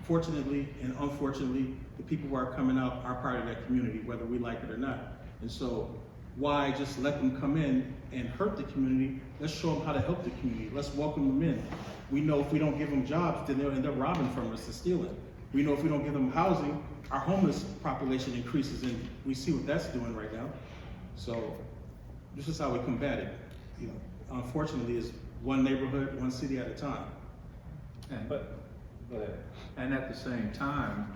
fortunately and unfortunately, the people who are coming out are part of that community, whether we like it or not. And so Why just let them come in and hurt the community? Let's show them how to help the community. Let's welcome them in. We know if we don't give them jobs, then they'll end up robbing from us and stealing. We know if we don't give them housing, our homeless population increases, and we see what that's doing right now. So this is how we combat it. You know, unfortunately, it's one neighborhood, one city at a time. And, But, go ahead. and at the same time,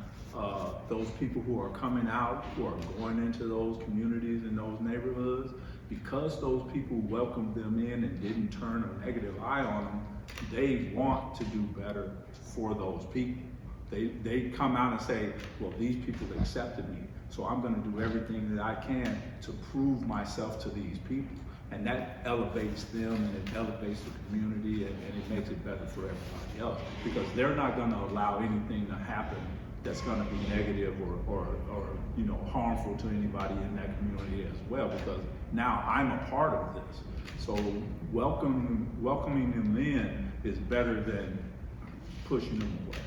those people who are coming out, who are going into those communities and those neighborhoods, because those people welcomed them in and didn't turn a negative eye on them, they want to do better for those people. They come out and say, well, these people accepted me, so I'm gonna do everything that I can to prove myself to these people. And that elevates them, and it elevates the community, and it makes it better for everybody else. Because they're not gonna allow anything to happen that's gonna be negative or you know, harmful to anybody in that community as well, because now I'm a part of this. So welcoming them in is better than pushing them away.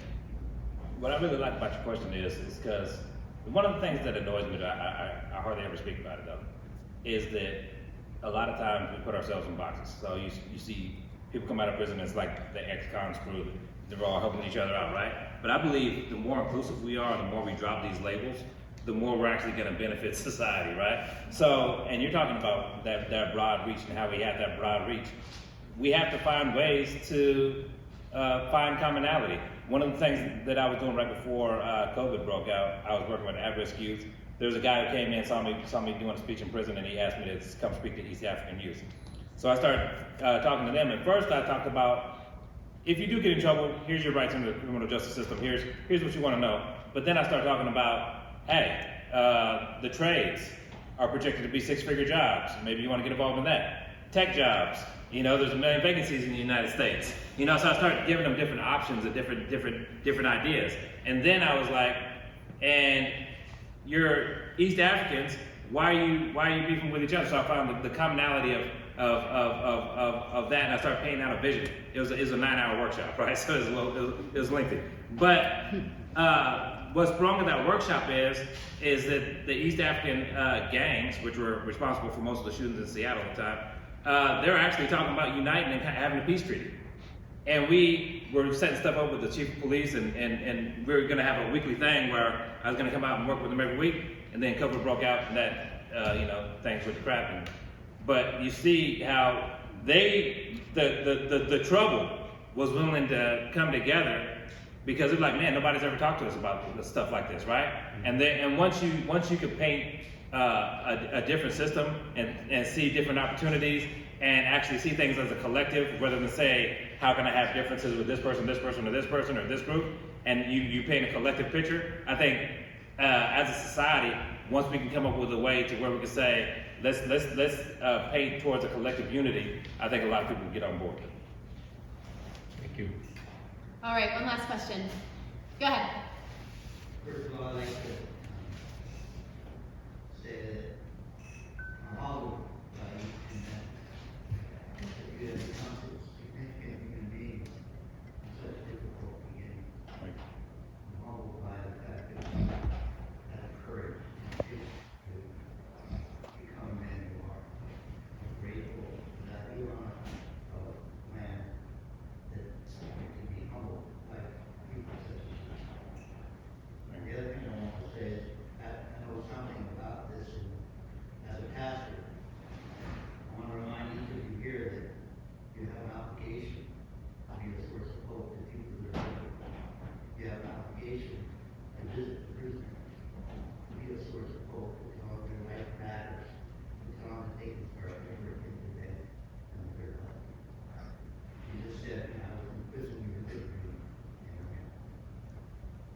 What I really like about your question is because one of the things that annoys me, I hardly ever speak about it though, is that a lot of times we put ourselves in boxes. So you see people come out of prison, it's like the ex-cons crew, they're all helping each other out, right? But I believe the more inclusive we are, the more we drop these labels, the more we're actually gonna benefit society, right? So, and you're talking about that broad reach and how we have that broad reach. We have to find ways to find commonality. One of the things that I was doing right before COVID broke out, I was working with at-risk youth. There was a guy who came in, saw me doing a speech in prison, and he asked me to come speak to East African youth. So I started talking to them. At first I talked about, if you do get in trouble, here's your rights in the criminal justice system, here's what you wanna know. But then I started talking about, hey, the trades are projected to be 6-figure jobs. Maybe you wanna get involved in that. Tech jobs, you know, there's 1 million vacancies in the United States. You know, so I started giving them different options and different ideas. And then I was like, and you're East Africans, why are you beefing with each other? So I found the commonality of that, and I started painting out a vision. It was a 9-hour workshop, right? So it was lengthy. But what's wrong with that workshop is that the East African gangs, which were responsible for most of the shootings in Seattle at the time, they're actually talking about uniting and having a peace treaty. And we were setting stuff up with the chief of police, and we were gonna have a weekly thing where I was gonna come out and work with them every week, and then COVID broke out, and that, you know, things went to crap. But you see how the trouble was willing to come together, because it's like, man, nobody's ever talked to us about stuff like this, right? And once you could paint a different system and see different opportunities and actually see things as a collective, rather than say, how can I have differences with this person, or this person, or this group, and you paint a collective picture. I think as a society, once we can come up with a way to where we can say, let's paint towards a collective unity, I think a lot of people will get on board. Thank you. All right, one last question. Go ahead. First of all, I'd like to say that I'm humbled by you and that you have become such significant human beings in such difficult beginnings. I'm humbled by the fact that you have courage and faith to become a man you are. I'm grateful that you are a man that can be humbled by people such as you. The other thing I want to say is, I know something about this, and as a pastor, I want to remind each of you here that you have an obligation to be a source of hope to people that are hurting. You have an obligation to visit the prisoners, to be a source of hope, to tell them their life matters, to tell them that they can start over again today and their life. You just said, when I was in prison, you were with me.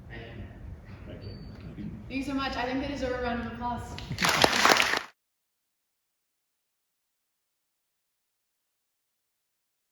Thank you. Thank you. Thank you so much. I think they deserve a round of applause.